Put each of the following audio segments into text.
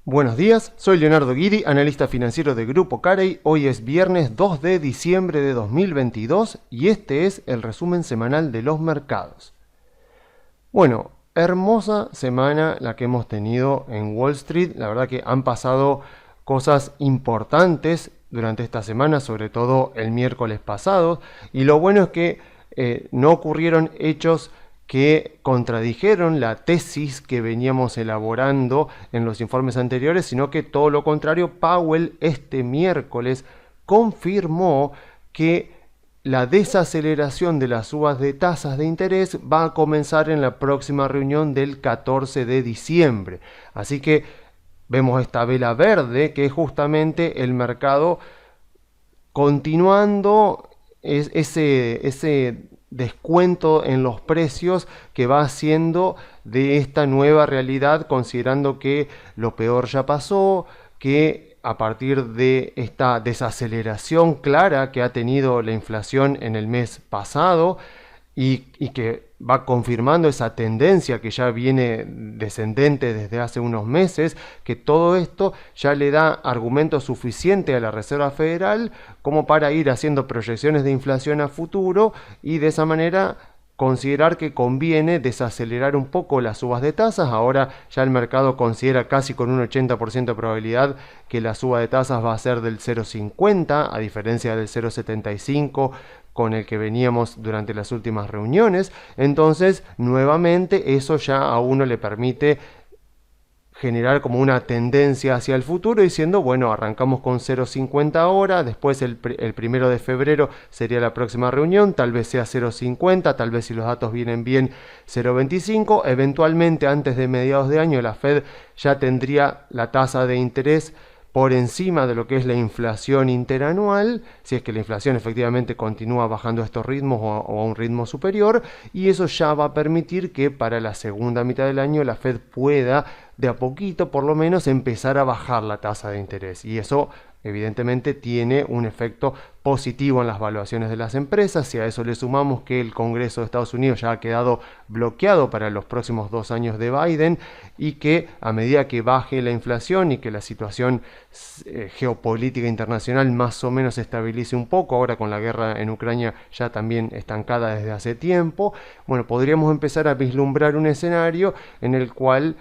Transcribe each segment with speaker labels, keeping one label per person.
Speaker 1: Buenos días, soy Leonardo Guidi, analista financiero de Grupo Carey. Hoy es viernes 2 de diciembre de 2022 y este es el resumen semanal de los mercados. Bueno, hermosa semana la que hemos tenido en Wall Street. La verdad que han pasado cosas importantes durante esta semana, sobre todo el miércoles pasado. Y lo bueno es que no ocurrieron hechos que contradijeron la tesis que veníamos elaborando en los informes anteriores, sino que todo lo contrario. Powell este miércoles confirmó que la desaceleración de las subas de tasas de interés va a comenzar en la próxima reunión del 14 de diciembre. Así que vemos esta vela verde, que es justamente el mercado continuando ese descuento en los precios que va haciendo de esta nueva realidad, considerando que lo peor ya pasó, que a partir de esta desaceleración clara que ha tenido la inflación en el mes pasado y que va confirmando esa tendencia que ya viene descendente desde hace unos meses, que todo esto ya le da argumento suficiente a la Reserva Federal como para ir haciendo proyecciones de inflación a futuro y de esa manera considerar que conviene desacelerar un poco las subas de tasas. Ahora ya el mercado considera casi con un 80% de probabilidad que la suba de tasas va a ser del 0,50, a diferencia del 0,75 con el que veníamos durante las últimas reuniones. Entonces, nuevamente, eso ya a uno le permite generar como una tendencia hacia el futuro, diciendo, bueno, arrancamos con 0,50 ahora, después el 1 de febrero sería la próxima reunión, tal vez sea 0,50, tal vez si los datos vienen bien 0,25, eventualmente antes de mediados de año la Fed ya tendría la tasa de interés por encima de lo que es la inflación interanual, si es que la inflación efectivamente continúa bajando a estos ritmos o a un ritmo superior, y eso ya va a permitir que para la segunda mitad del año la Fed pueda de a poquito por lo menos empezar a bajar la tasa de interés, y eso evidentemente tiene un efecto positivo en las valuaciones de las empresas. Si a eso le sumamos que el Congreso de Estados Unidos ya ha quedado bloqueado para los próximos 2 años de Biden y que a medida que baje la inflación y que la situación geopolítica internacional más o menos se estabilice un poco, ahora con la guerra en Ucrania ya también estancada desde hace tiempo, bueno, podríamos empezar a vislumbrar un escenario en el cual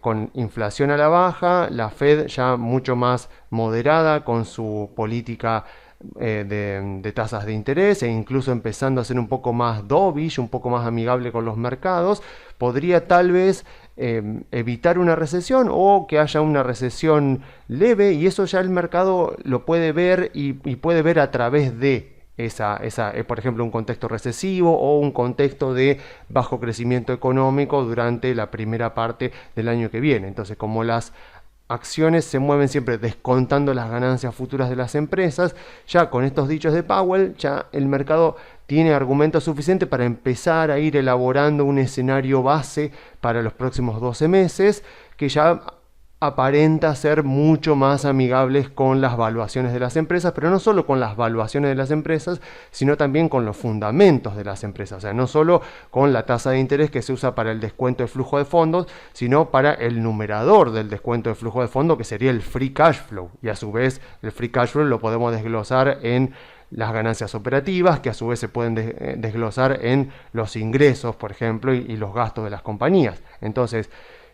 Speaker 1: con inflación a la baja, la Fed ya mucho más moderada con su política de tasas de interés e incluso empezando a ser un poco más dovish, un poco más amigable con los mercados, podría tal vez evitar una recesión o que haya una recesión leve, y eso ya el mercado lo puede ver y puede ver a través de por ejemplo, un contexto recesivo o un contexto de bajo crecimiento económico durante la primera parte del año que viene. Entonces, como las acciones se mueven siempre descontando las ganancias futuras de las empresas, ya con estos dichos de Powell, ya el mercado tiene argumentos suficientes para empezar a ir elaborando un escenario base para los próximos 12 meses, que ya aparenta ser mucho más amigables con las valuaciones de las empresas, pero no solo con las valuaciones de las empresas, sino también con los fundamentos de las empresas. O sea, no solo con la tasa de interés que se usa para el descuento de flujo de fondos, sino para el numerador del descuento de flujo de fondos, que sería el free cash flow. Y a su vez, el free cash flow lo podemos desglosar en las ganancias operativas, que a su vez se pueden desglosar en los ingresos, por ejemplo, y los gastos de las compañías. Entonces,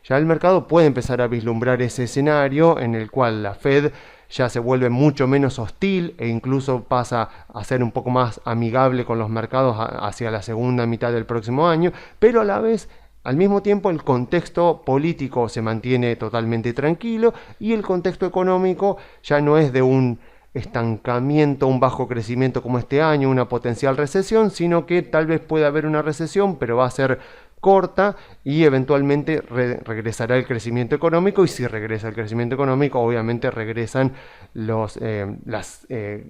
Speaker 1: ya el mercado puede empezar a vislumbrar ese escenario en el cual la Fed ya se vuelve mucho menos hostil e incluso pasa a ser un poco más amigable con los mercados hacia la segunda mitad del próximo año, pero a la vez, al mismo tiempo, el contexto político se mantiene totalmente tranquilo y el contexto económico ya no es de un estancamiento, un bajo crecimiento como este año, una potencial recesión, sino que tal vez pueda haber una recesión, pero va a ser corta y eventualmente regresará el crecimiento económico, y si regresa el crecimiento económico obviamente regresan las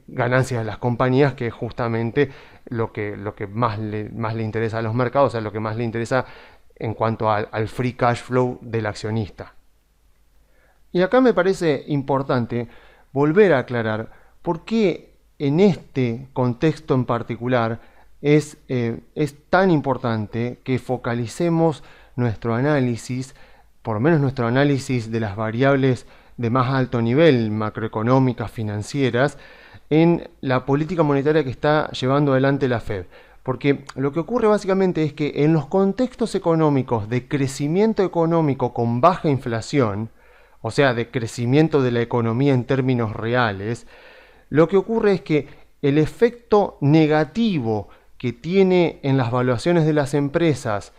Speaker 1: ganancias de las compañías, que es justamente lo que más le interesa a los mercados, o sea, lo que más le interesa en cuanto al free cash flow del accionista. Y acá me parece importante volver a aclarar por qué en este contexto en particular es tan importante que focalicemos nuestro análisis por lo menos nuestro análisis de las variables de más alto nivel, macroeconómicas, financieras, en la política monetaria que está llevando adelante la Fed. Porque lo que ocurre básicamente es que en los contextos económicos de crecimiento económico con baja inflación, o sea, de crecimiento de la economía en términos reales, lo que ocurre es que el efecto negativo que tiene en las valuaciones de las empresas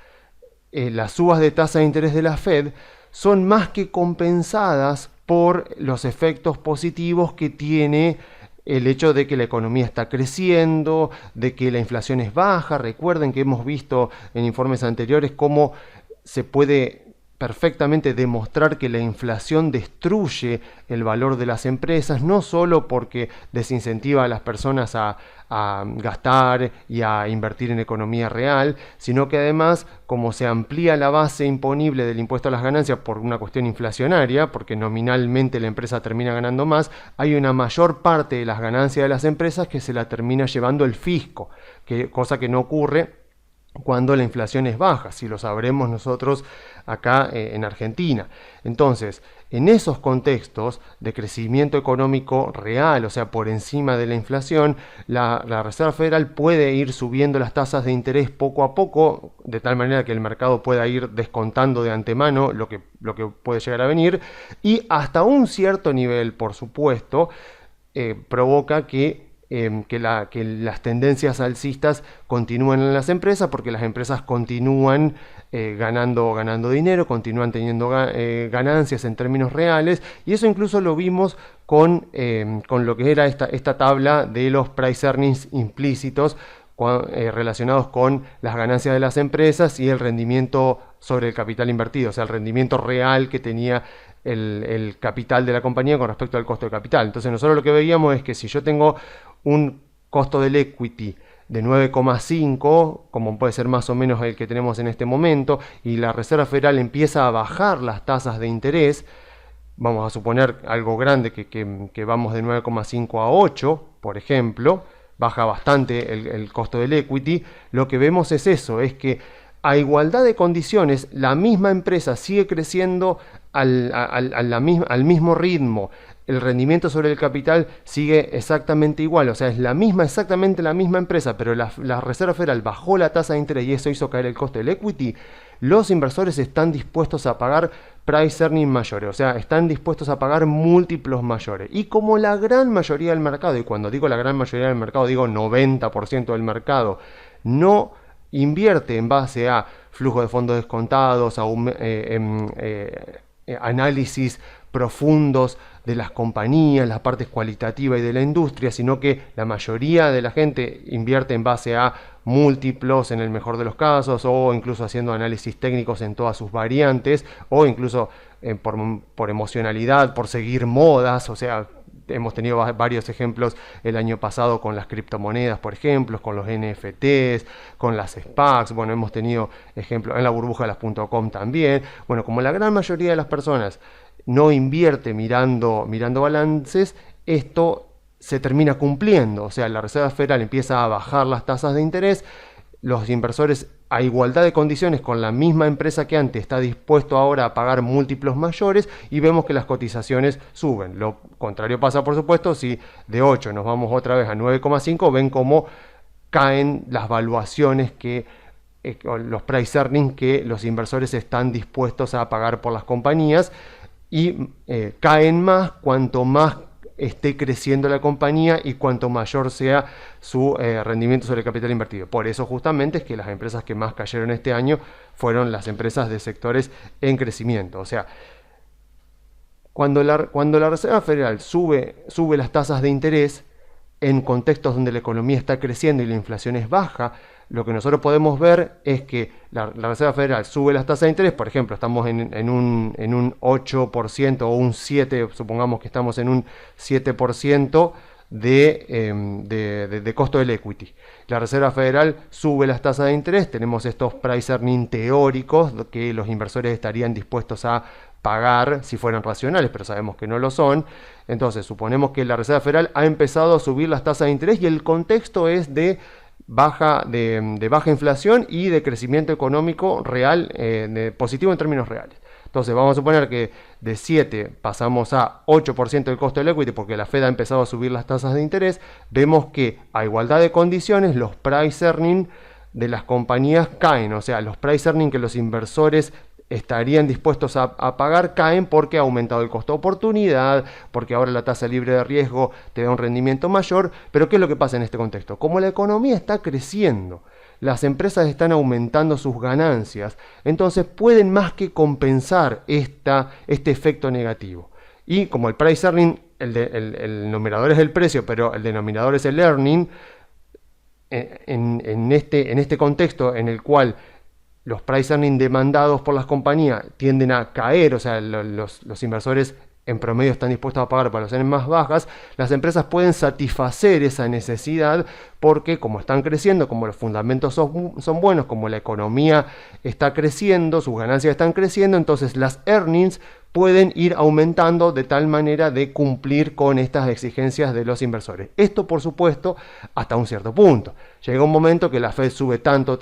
Speaker 1: las subas de tasa de interés de la Fed son más que compensadas por los efectos positivos que tiene el hecho de que la economía está creciendo, de que la inflación es baja. Recuerden que hemos visto en informes anteriores cómo se puede perfectamente demostrar que la inflación destruye el valor de las empresas, no solo porque desincentiva a las personas a gastar y a invertir en economía real, sino que además, como se amplía la base imponible del impuesto a las ganancias por una cuestión inflacionaria, porque nominalmente la empresa termina ganando más, hay una mayor parte de las ganancias de las empresas que se la termina llevando el fisco, cosa que no ocurre cuando la inflación es baja, si lo sabremos nosotros acá en Argentina. Entonces, en esos contextos de crecimiento económico real, o sea, por encima de la inflación, la Reserva Federal puede ir subiendo las tasas de interés poco a poco, de tal manera que el mercado pueda ir descontando de antemano lo que puede llegar a venir, y hasta un cierto nivel, por supuesto, provoca que las tendencias alcistas continúen en las empresas, porque las empresas continúan ganando dinero, continúan teniendo ganancias en términos reales, y eso incluso lo vimos con lo que era esta tabla de los price earnings implícitos relacionados con las ganancias de las empresas y el rendimiento sobre el capital invertido, o sea, el rendimiento real que tenía el capital de la compañía con respecto al costo de capital. Entonces nosotros lo que veíamos es que si yo tengo un costo del equity de 9,5, como puede ser más o menos el que tenemos en este momento, y la Reserva Federal empieza a bajar las tasas de interés, vamos a suponer algo grande, que vamos de 9,5 a 8, por ejemplo, baja bastante el costo del equity, lo que vemos es eso, es que a igualdad de condiciones, la misma empresa sigue creciendo al mismo ritmo, el rendimiento sobre el capital sigue exactamente igual, o sea, es exactamente la misma empresa, pero la Reserva Federal bajó la tasa de interés y eso hizo caer el costo del equity. Los inversores están dispuestos a pagar price earnings mayores, o sea, están dispuestos a pagar múltiplos mayores. Y como la gran mayoría del mercado, y cuando digo la gran mayoría del mercado, digo 90% del mercado, no invierte en base a flujo de fondos descontados, a análisis profundos de las compañías, las partes cualitativas y de la industria, sino que la mayoría de la gente invierte en base a múltiplos en el mejor de los casos, o incluso haciendo análisis técnicos en todas sus variantes, o incluso por emocionalidad, por seguir modas. O sea, hemos tenido varios ejemplos el año pasado con las criptomonedas, por ejemplo, con los NFTs, con las SPACs. Bueno, hemos tenido ejemplos en la burbuja de las .com también. Bueno, como la gran mayoría de las personas no invierte mirando balances, esto se termina cumpliendo. O sea, la Reserva Federal empieza a bajar las tasas de interés, los inversores a igualdad de condiciones con la misma empresa que antes está dispuesto ahora a pagar múltiplos mayores, y vemos que las cotizaciones suben. Lo contrario pasa, por supuesto, si de 8 nos vamos otra vez a 9,5, ven cómo caen las valuaciones los price earnings que los inversores están dispuestos a pagar por las compañías, y caen más cuanto más esté creciendo la compañía y cuanto mayor sea su rendimiento sobre el capital invertido. Por eso justamente es que las empresas que más cayeron este año fueron las empresas de sectores en crecimiento. O sea, cuando la Reserva Federal sube las tasas de interés en contextos donde la economía está creciendo y la inflación es baja, lo que nosotros podemos ver es que la Reserva Federal sube las tasas de interés. Por ejemplo, estamos en un 8% o un 7%, supongamos que estamos en un 7% de costo del equity. La Reserva Federal sube las tasas de interés, tenemos estos price earnings teóricos que los inversores estarían dispuestos a pagar si fueran racionales, pero sabemos que no lo son. Entonces, suponemos que la Reserva Federal ha empezado a subir las tasas de interés y el contexto es de baja inflación y de crecimiento económico real, positivo en términos reales. Entonces vamos a suponer que de 7 pasamos a 8% del costo del equity porque la Fed ha empezado a subir las tasas de interés. Vemos que a igualdad de condiciones los price earnings de las compañías caen, o sea, los price earnings que los inversores estarían dispuestos a pagar caen porque ha aumentado el costo de oportunidad, porque ahora la tasa libre de riesgo te da un rendimiento mayor. Pero ¿qué es lo que pasa en este contexto? Como la economía está creciendo, las empresas están aumentando sus ganancias, entonces pueden más que compensar este efecto negativo. Y como el price earning, el numerador es el precio, pero el denominador es el earning, en este contexto en el cual los price earnings demandados por las compañías tienden a caer, o sea, los inversores en promedio están dispuestos a pagar para las earnings más bajas, las empresas pueden satisfacer esa necesidad porque como están creciendo, como los fundamentos son buenos, como la economía está creciendo, sus ganancias están creciendo, entonces las earnings pueden ir aumentando de tal manera de cumplir con estas exigencias de los inversores. Esto, por supuesto, hasta un cierto punto. Llega un momento que la Fed sube tanto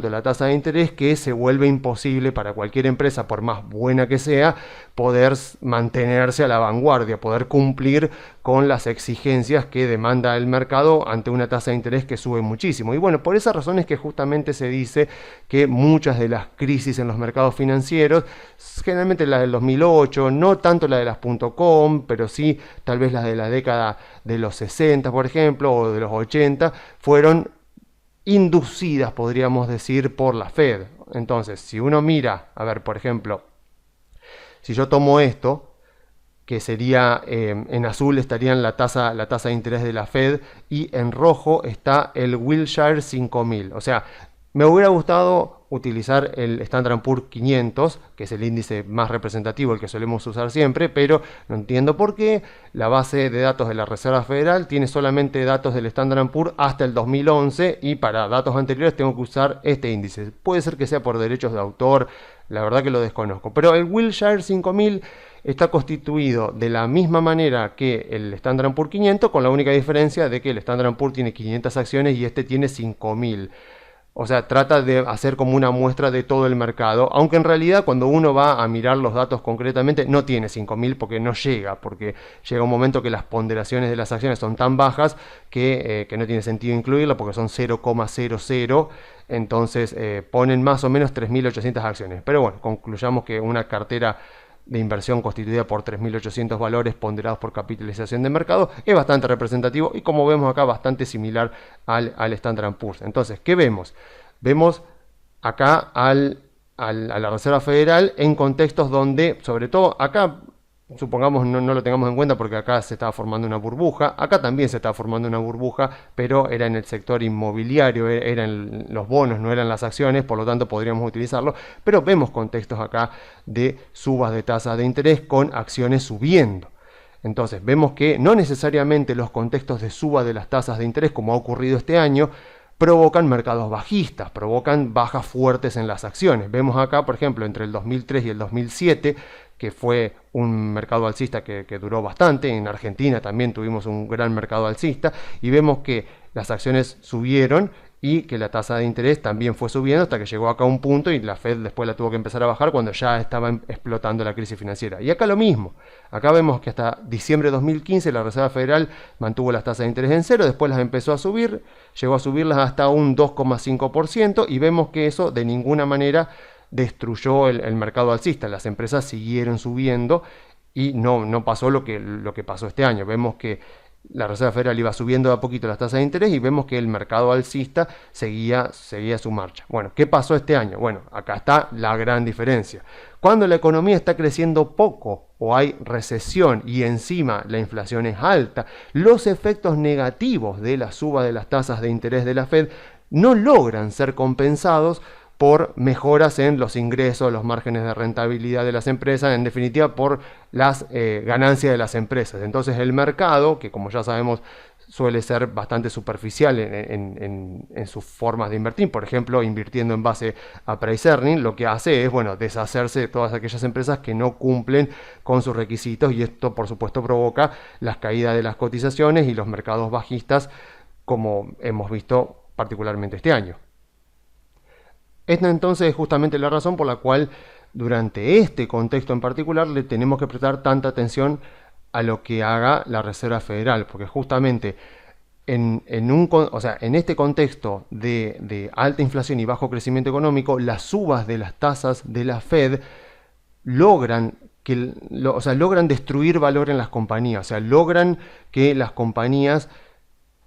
Speaker 1: la tasa de interés que se vuelve imposible para cualquier empresa, por más buena que sea, poder mantenerse a la vanguardia, poder cumplir con las exigencias que demanda el mercado ante una tasa de interés que sube muchísimo. Y bueno, por esas razones que justamente se dice que muchas de las crisis en los mercados financieros, generalmente la del 2008, no tanto la de las .com, pero sí tal vez las de la década de los 60, por ejemplo, o de los 80, fueron inducidas, podríamos decir, por la Fed. Entonces, si uno mira, a ver, por ejemplo, si yo tomo esto, que sería, en azul estarían la tasa de interés de la Fed y en rojo está el Wilshire 5000. O sea, me hubiera gustado utilizar el Standard & Poor's 500, que es el índice más representativo, el que solemos usar siempre, pero no entiendo por qué. La base de datos de la Reserva Federal tiene solamente datos del Standard & Poor's hasta el 2011 y para datos anteriores tengo que usar este índice. Puede ser que sea por derechos de autor, la verdad que lo desconozco. Pero el Wilshire 5000 está constituido de la misma manera que el Standard & Poor's 500, con la única diferencia de que el Standard & Poor's tiene 500 acciones y este tiene 5000. O sea, trata de hacer como una muestra de todo el mercado, aunque en realidad cuando uno va a mirar los datos concretamente no tiene 5000 porque no llega, porque llega un momento que las ponderaciones de las acciones son tan bajas que no tiene sentido incluirla porque son 0,00, entonces ponen más o menos 3800 acciones. Pero bueno, concluyamos que una cartera de inversión constituida por 3.800 valores ponderados por capitalización de mercado es bastante representativo y como vemos acá bastante similar al Standard & Poor's. Entonces, ¿qué vemos? Vemos acá a la Reserva Federal en contextos donde, sobre todo acá, supongamos no lo tengamos en cuenta porque acá se estaba formando una burbuja, acá también se estaba formando una burbuja, pero era en el sector inmobiliario, eran los bonos, no eran las acciones, por lo tanto podríamos utilizarlo, pero vemos contextos acá de subas de tasas de interés con acciones subiendo. Entonces vemos que no necesariamente los contextos de suba de las tasas de interés, como ha ocurrido este año, provocan mercados bajistas, provocan bajas fuertes en las acciones. Vemos acá, por ejemplo, entre el 2003 y el 2007, que fue un mercado alcista que duró bastante. En Argentina también tuvimos un gran mercado alcista y vemos que las acciones subieron y que la tasa de interés también fue subiendo hasta que llegó acá a un punto y la Fed después la tuvo que empezar a bajar cuando ya estaba explotando la crisis financiera. Y acá lo mismo, acá vemos que hasta diciembre de 2015 la Reserva Federal mantuvo las tasas de interés en cero, después las empezó a subir, llegó a subirlas hasta un 2,5% y vemos que eso de ninguna manera destruyó el mercado alcista. Las empresas siguieron subiendo y no pasó lo que pasó este año. Vemos que la Reserva Federal iba subiendo de a poquito las tasas de interés y vemos que el mercado alcista seguía su marcha. Bueno, ¿qué pasó este año? Bueno, acá está la gran diferencia. Cuando la economía está creciendo poco o hay recesión y encima la inflación es alta, los efectos negativos de la suba de las tasas de interés de la Fed no logran ser compensados por mejoras en los ingresos, los márgenes de rentabilidad de las empresas, en definitiva por las ganancias de las empresas. Entonces el mercado, que como ya sabemos suele ser bastante superficial en sus formas de invertir, por ejemplo invirtiendo en base a price earning, lo que hace es deshacerse de todas aquellas empresas que no cumplen con sus requisitos y esto por supuesto provoca las caídas de las cotizaciones y los mercados bajistas como hemos visto particularmente este año. Esta entonces es justamente la razón por la cual durante este contexto en particular le tenemos que prestar tanta atención a lo que haga la Reserva Federal, porque justamente en este contexto de alta inflación y bajo crecimiento económico, las subas de las tasas de la Fed logran logran destruir valor en las compañías, o sea, logran que las compañías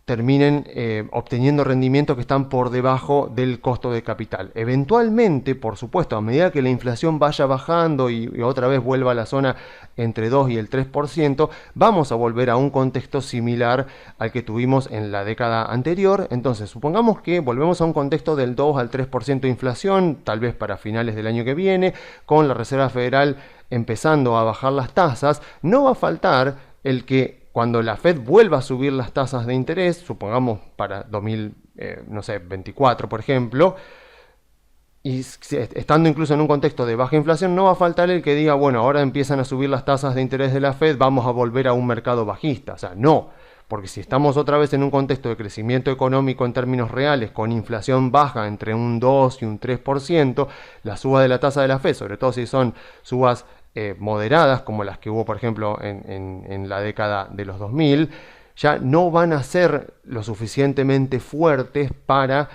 Speaker 1: terminen obteniendo rendimientos que están por debajo del costo de capital. Eventualmente, por supuesto, a medida que la inflación vaya bajando y otra vez vuelva a la zona entre 2 y el 3%, vamos a volver a un contexto similar al que tuvimos en la década anterior. Entonces, supongamos que volvemos a un contexto del 2 al 3% de inflación, tal vez para finales del año que viene, con la Reserva Federal empezando a bajar las tasas. No va a faltar el que cuando la Fed vuelva a subir las tasas de interés, supongamos para 2024, por ejemplo, y estando incluso en un contexto de baja inflación, no va a faltar el que diga, bueno, ahora empiezan a subir las tasas de interés de la Fed, vamos a volver a un mercado bajista. O sea, no, porque si estamos otra vez en un contexto de crecimiento económico en términos reales, con inflación baja entre un 2 y un 3%, la suba de la tasa de la Fed, sobre todo si son subas moderadas, como las que hubo, por ejemplo, en la década de los 2000, ya no van a ser lo suficientemente fuertes para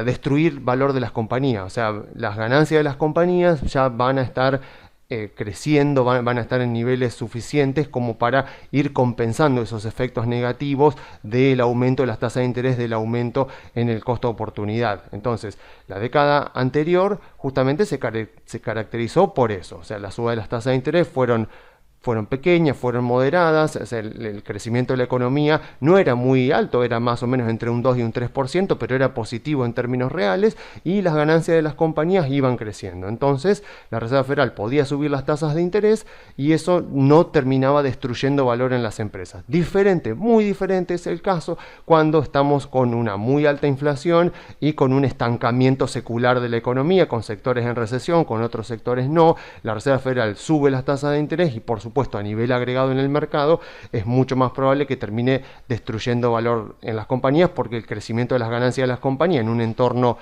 Speaker 1: destruir valor de las compañías. O sea, las ganancias de las compañías ya van a estar creciendo, van a estar en niveles suficientes como para ir compensando esos efectos negativos del aumento de las tasas de interés, del aumento en el costo de oportunidad. Entonces, la década anterior justamente se caracterizó por eso. O sea, la suba de las tasas de interés fueron pequeñas, fueron moderadas, o sea, el crecimiento de la economía no era muy alto, era más o menos entre un 2 y un 3%, pero era positivo en términos reales y las ganancias de las compañías iban creciendo. Entonces, la Reserva Federal podía subir las tasas de interés y eso no terminaba destruyendo valor en las empresas. Muy diferente es el caso cuando estamos con una muy alta inflación y con un estancamiento secular de la economía, con sectores en recesión, con otros sectores no. La Reserva Federal sube las tasas de interés y por supuesto a nivel agregado en el mercado es mucho más probable que termine destruyendo valor en las compañías, porque el crecimiento de las ganancias de las compañías en un entorno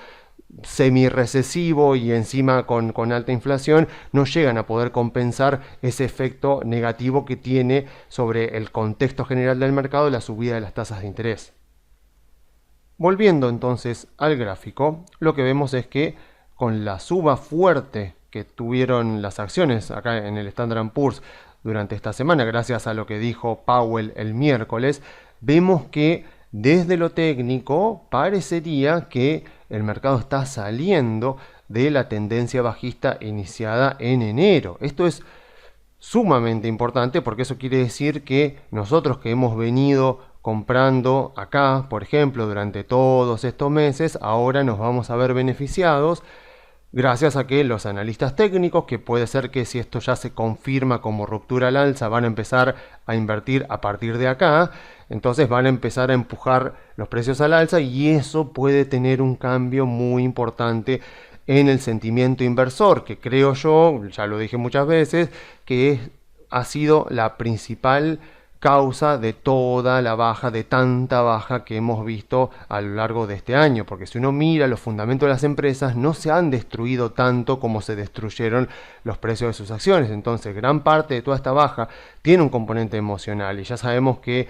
Speaker 1: semi-recesivo y encima con alta inflación no llegan a poder compensar ese efecto negativo que tiene sobre el contexto general del mercado la subida de las tasas de interés. Volviendo entonces al gráfico, lo que vemos es que con la suba fuerte que tuvieron las acciones acá en el Standard & Poor's durante esta semana, gracias a lo que dijo Powell el miércoles, vemos que desde lo técnico parecería que el mercado está saliendo de la tendencia bajista iniciada en enero. Esto es sumamente importante porque eso quiere decir que nosotros que hemos venido comprando acá, por ejemplo, durante todos estos meses, ahora nos vamos a ver beneficiados gracias a que los analistas técnicos, que puede ser que si esto ya se confirma como ruptura al alza, van a empezar a invertir a partir de acá, entonces van a empezar a empujar los precios al alza y eso puede tener un cambio muy importante en el sentimiento inversor, que creo yo, ya lo dije muchas veces, que ha sido la principal causa de toda la baja, de tanta baja que hemos visto a lo largo de este año, porque si uno mira los fundamentos de las empresas no se han destruido tanto como se destruyeron los precios de sus acciones. Entonces gran parte de toda esta baja tiene un componente emocional y ya sabemos que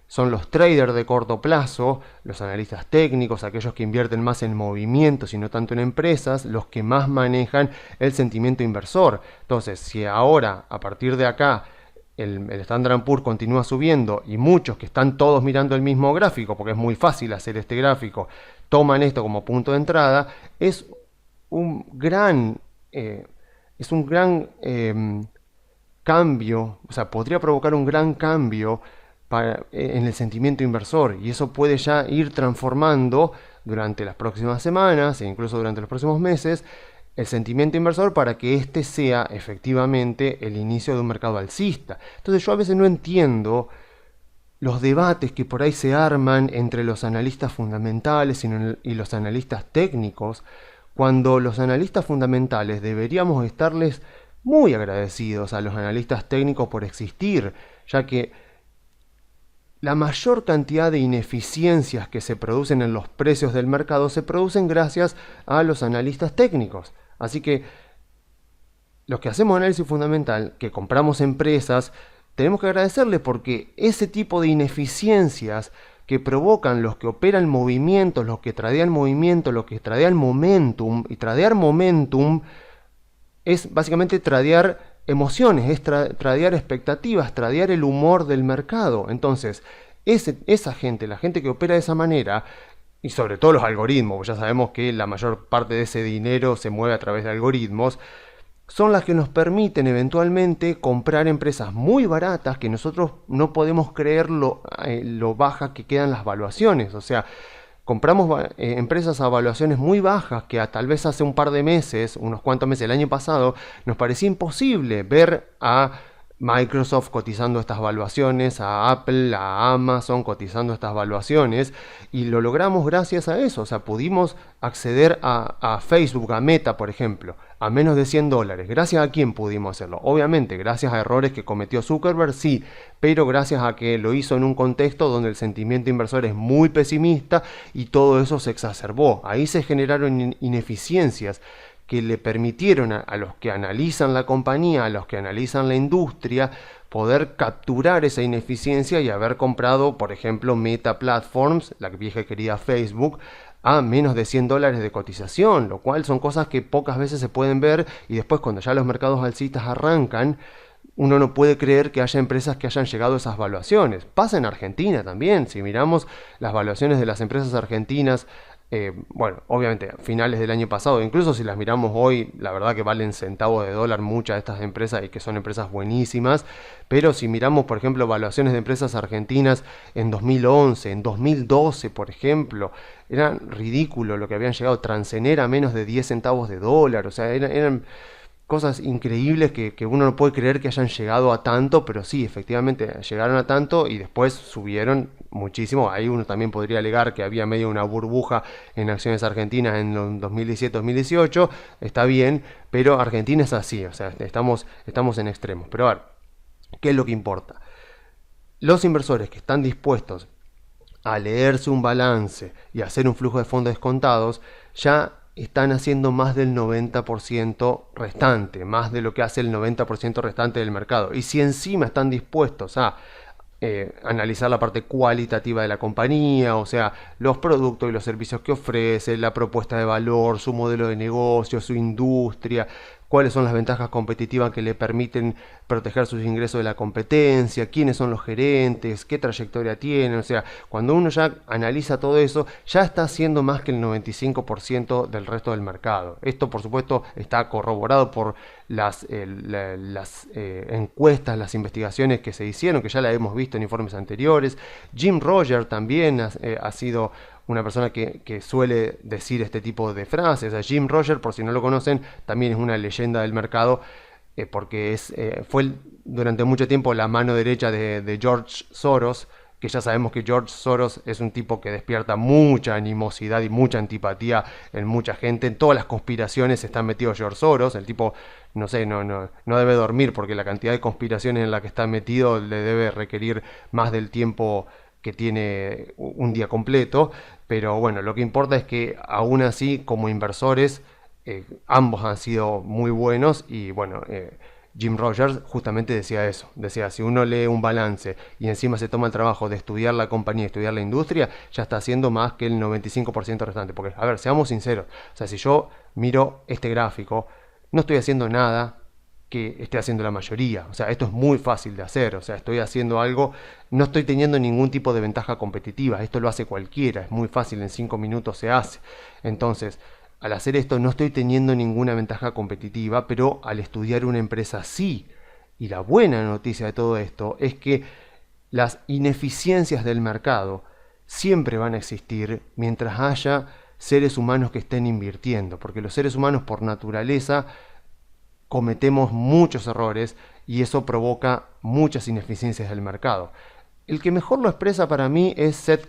Speaker 1: son los traders de corto plazo, los analistas técnicos, aquellos que invierten más en movimientos y no tanto en empresas, los que más manejan el sentimiento inversor. Entonces, si ahora, a partir de acá, el Standard & Poor's continúa subiendo y muchos que están todos mirando el mismo gráfico, porque es muy fácil hacer este gráfico, toman esto como punto de entrada, es un gran cambio, o sea, podría provocar un gran cambio en el sentimiento inversor y eso puede ya ir transformando durante las próximas semanas e incluso durante los próximos meses el sentimiento inversor para que este sea efectivamente el inicio de un mercado alcista. Entonces yo a veces no entiendo los debates que por ahí se arman entre los analistas fundamentales y los analistas técnicos, cuando los analistas fundamentales deberíamos estarles muy agradecidos a los analistas técnicos por existir, ya que la mayor cantidad de ineficiencias que se producen en los precios del mercado se producen gracias a los analistas técnicos, Así que los que hacemos análisis fundamental, que compramos empresas, tenemos que agradecerles porque ese tipo de ineficiencias que provocan los que operan movimientos, los que tradean movimientos, los que tradean momentum, y tradear momentum es básicamente tradear emociones, es tradear expectativas, tradear el humor del mercado. Entonces, esa gente, la gente que opera de esa manera, y sobre todo los algoritmos, pues ya sabemos que la mayor parte de ese dinero se mueve a través de algoritmos, son las que nos permiten eventualmente comprar empresas muy baratas que nosotros no podemos creer lo bajas que quedan las valuaciones. O sea, compramos empresas a valuaciones muy bajas que tal vez hace un par de meses, unos cuantos meses, el año pasado, nos parecía imposible ver a Microsoft cotizando estas valuaciones, a Apple, a Amazon cotizando estas valuaciones, y lo logramos gracias a eso. O sea, pudimos acceder a Facebook, a Meta, por ejemplo, a menos de $100. ¿Gracias a quién pudimos hacerlo? Obviamente, gracias a errores que cometió Zuckerberg, sí, pero gracias a que lo hizo en un contexto donde el sentimiento inversor es muy pesimista y todo eso se exacerbó. Ahí se generaron ineficiencias que le permitieron a los que analizan la compañía, a los que analizan la industria, poder capturar esa ineficiencia y haber comprado, por ejemplo, Meta Platforms, la vieja y querida Facebook, a menos de $100 de cotización, lo cual son cosas que pocas veces se pueden ver, y después cuando ya los mercados alcistas arrancan, uno no puede creer que haya empresas que hayan llegado a esas valuaciones. Pasa en Argentina también. Si miramos las valuaciones de las empresas argentinas, bueno, obviamente a finales del año pasado, incluso si las miramos hoy, la verdad que valen centavos de dólar muchas de estas empresas y que son empresas buenísimas. Pero si miramos, por ejemplo, valuaciones de empresas argentinas en 2011, en 2012, por ejemplo, era ridículo lo que habían llegado. Transener a menos de 10 centavos de dólar. O sea, eran cosas increíbles que uno no puede creer que hayan llegado a tanto, pero sí, efectivamente llegaron a tanto y después subieron muchísimo. Ahí uno también podría alegar que había medio una burbuja en acciones argentinas en 2017-2018, está bien, pero Argentina es así, o sea, estamos en extremos. Pero a ver, ¿qué es lo que importa? Los inversores que están dispuestos a leerse un balance y hacer un flujo de fondos descontados, ya están haciendo más del 90% restante, más de lo que hace el 90% restante del mercado. Y si encima están dispuestos a analizar la parte cualitativa de la compañía, o sea, los productos y los servicios que ofrece, la propuesta de valor, su modelo de negocio, su industria, cuáles son las ventajas competitivas que le permiten proteger sus ingresos de la competencia, quiénes son los gerentes, qué trayectoria tienen. O sea, cuando uno ya analiza todo eso, ya está haciendo más que el 95% del resto del mercado. Esto, por supuesto, está corroborado por las encuestas, las investigaciones que se hicieron, que ya la hemos visto en informes anteriores. Jim Rogers también ha sido una persona que suele decir este tipo de frases. Jim Rogers, por si no lo conocen, también es una leyenda del mercado, porque fue durante mucho tiempo la mano derecha de George Soros, que ya sabemos que George Soros es un tipo que despierta mucha animosidad y mucha antipatía en mucha gente. En todas las conspiraciones está metido George Soros. El tipo, no sé, no debe dormir porque la cantidad de conspiraciones en la que está metido le debe requerir más del tiempo que tiene un día completo. Pero bueno, lo que importa es que aún así, como inversores, ambos han sido muy buenos. Y bueno, Jim Rogers justamente decía eso, decía, si uno lee un balance y encima se toma el trabajo de estudiar la compañía, estudiar la industria, ya está haciendo más que el 95% restante. Porque, a ver, seamos sinceros, o sea, si yo miro este gráfico, no estoy haciendo nada que esté haciendo la mayoría. O sea, esto es muy fácil de hacer. O sea, estoy haciendo algo, no estoy teniendo ningún tipo de ventaja competitiva. Esto lo hace cualquiera, es muy fácil, en 5 minutos se hace. Entonces, al hacer esto no estoy teniendo ninguna ventaja competitiva, pero al estudiar una empresa sí. Y la buena noticia de todo esto es que las ineficiencias del mercado siempre van a existir mientras haya seres humanos que estén invirtiendo, porque los seres humanos por naturaleza cometemos muchos errores y eso provoca muchas ineficiencias del mercado. El que mejor lo expresa para mí es Seth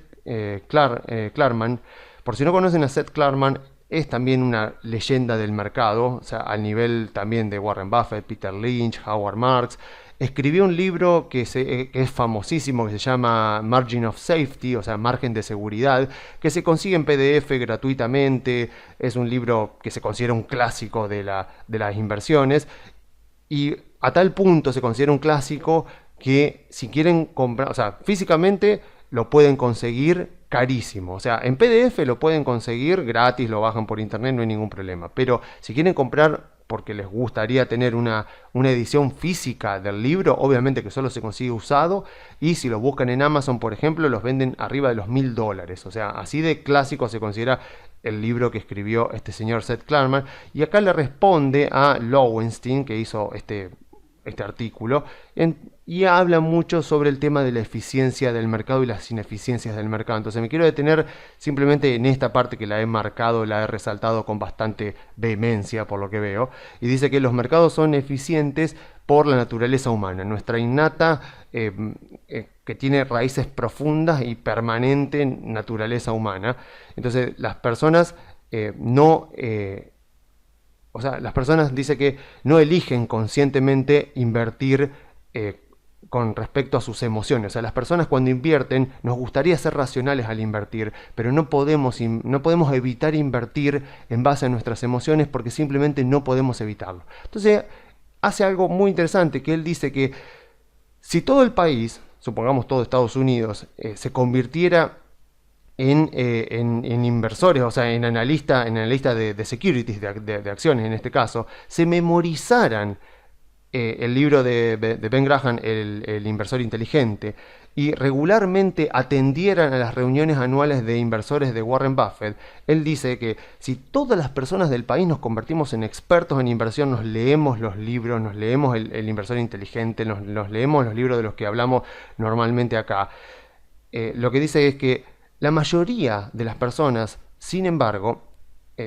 Speaker 1: Klarman. Por si no conocen a Seth Klarman, es también una leyenda del mercado, o sea, al nivel también de Warren Buffett, Peter Lynch, Howard Marks. Escribió un libro que es famosísimo, que se llama Margin of Safety, o sea, margen de seguridad, que se consigue en PDF gratuitamente. Es un libro que se considera un clásico de las inversiones. Y a tal punto se considera un clásico que si quieren comprar, o sea, físicamente lo pueden conseguir carísimo. O sea, en PDF lo pueden conseguir gratis, lo bajan por internet, no hay ningún problema. Pero si quieren comprar porque les gustaría tener una edición física del libro, obviamente que solo se consigue usado, y si lo buscan en Amazon, por ejemplo, los venden arriba de los $1000. O sea, así de clásico se considera el libro que escribió este señor Seth Klarman. Y acá le responde a Lowenstein, que hizo este artículo, y habla mucho sobre el tema de la eficiencia del mercado y las ineficiencias del mercado. Entonces me quiero detener simplemente en esta parte que la he marcado, la he resaltado con bastante vehemencia por lo que veo, y dice que los mercados son eficientes por la naturaleza humana, nuestra innata, que tiene raíces profundas y permanente naturaleza humana. Entonces las personas las personas dice que no eligen conscientemente invertir con respecto a sus emociones. O sea, las personas cuando invierten nos gustaría ser racionales al invertir, pero no podemos evitar invertir en base a nuestras emociones porque simplemente no podemos evitarlo. Entonces hace algo muy interesante, que él dice que si todo el país, supongamos todo Estados Unidos, se convirtiera en inversores, o sea, en analistas de securities, de acciones en este caso, se memorizaran el libro de Ben Graham, el inversor inteligente, y regularmente atendieran a las reuniones anuales de inversores de Warren Buffett, él dice que si todas las personas del país nos convertimos en expertos en inversión, nos leemos los libros, nos leemos el inversor inteligente, nos leemos los libros de los que hablamos normalmente acá, lo que dice es que la mayoría de las personas, sin embargo,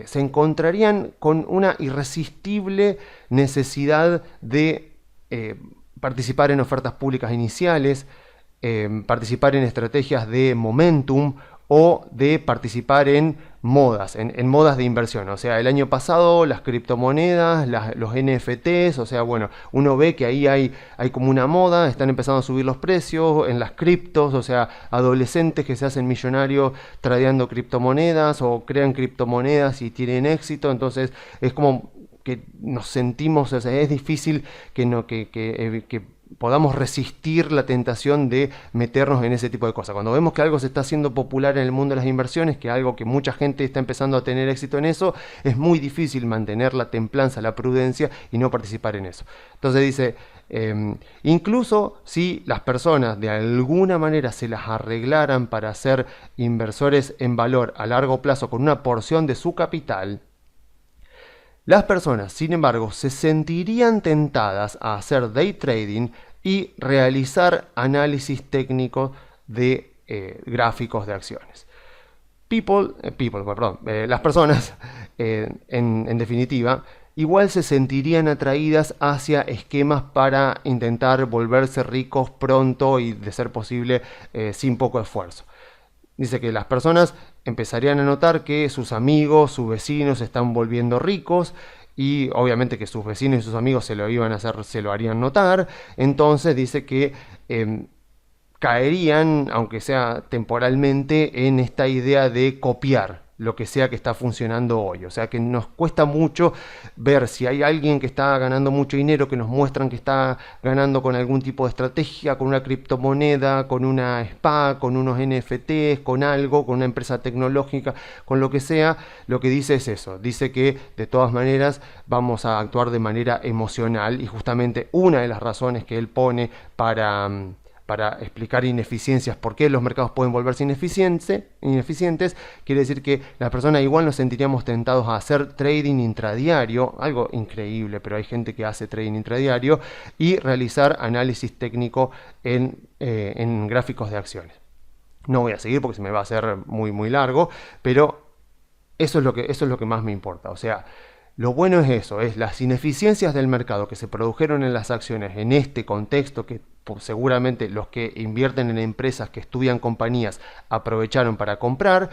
Speaker 1: se encontrarían con una irresistible necesidad de participar en ofertas públicas iniciales, participar en estrategias de momentum o de participar en modas, en modas de inversión. O sea, el año pasado las criptomonedas, los NFTs, o sea, bueno, uno ve que ahí hay como una moda, están empezando a subir los precios en las criptos, o sea, adolescentes que se hacen millonarios tradeando criptomonedas o crean criptomonedas y tienen éxito. Entonces es como que nos sentimos, o sea, es difícil que podamos resistir la tentación de meternos en ese tipo de cosas. Cuando vemos que algo se está haciendo popular en el mundo de las inversiones, que algo que mucha gente está empezando a tener éxito en eso, es muy difícil mantener la templanza, la prudencia y no participar en eso. Entonces dice, incluso si las personas de alguna manera se las arreglaran para ser inversores en valor a largo plazo con una porción de su capital, las personas, sin embargo, se sentirían tentadas a hacer day trading y realizar análisis técnico de gráficos de acciones. Las personas, en definitiva, igual se sentirían atraídas hacia esquemas para intentar volverse ricos pronto y, de ser posible, sin poco esfuerzo. Dice que las personas empezarían a notar que sus amigos, sus vecinos se están volviendo ricos, y obviamente que sus vecinos y sus amigos se lo harían notar. Entonces dice que caerían, aunque sea temporalmente, en esta idea de copiar lo que sea que está funcionando hoy. O sea que nos cuesta mucho ver si hay alguien que está ganando mucho dinero, que nos muestran que está ganando con algún tipo de estrategia, con una criptomoneda, con una SPA, con unos NFTs, con algo, con una empresa tecnológica, con lo que sea. Lo que dice es eso, dice que de todas maneras vamos a actuar de manera emocional, y justamente una de las razones que él pone para explicar ineficiencias, por qué los mercados pueden volverse ineficientes, quiere decir que las personas igual nos sentiríamos tentados a hacer trading intradiario, algo increíble, pero hay gente que hace trading intradiario, y realizar análisis técnico en gráficos de acciones. No voy a seguir porque se me va a hacer muy, muy largo, pero eso es lo que más me importa. O sea, lo bueno es eso, es las ineficiencias del mercado que se produjeron en las acciones en este contexto, que seguramente los que invierten en empresas, que estudian compañías, aprovecharon para comprar.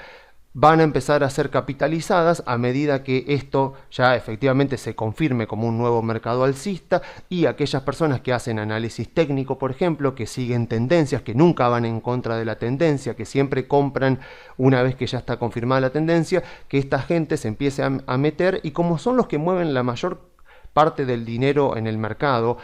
Speaker 1: van a empezar a ser capitalizadas a medida que esto ya efectivamente se confirme como un nuevo mercado alcista, y aquellas personas que hacen análisis técnico, por ejemplo, que siguen tendencias, que nunca van en contra de la tendencia, que siempre compran una vez que ya está confirmada la tendencia, que esta gente se empiece a meter, y como son los que mueven la mayor parte del dinero en el mercado,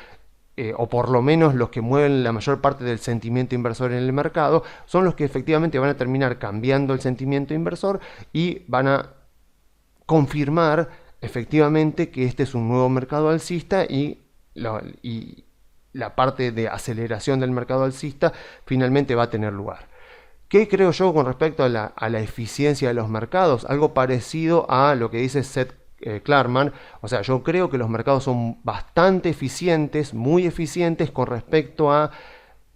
Speaker 1: o por lo menos los que mueven la mayor parte del sentimiento inversor en el mercado, son los que efectivamente van a terminar cambiando el sentimiento inversor y van a confirmar efectivamente que este es un nuevo mercado alcista, y la parte de aceleración del mercado alcista finalmente va a tener lugar. ¿Qué creo yo con respecto a la eficiencia de los mercados? Algo parecido a lo que dice Seth Klarman. O sea, yo creo que los mercados son bastante eficientes, muy eficientes con respecto a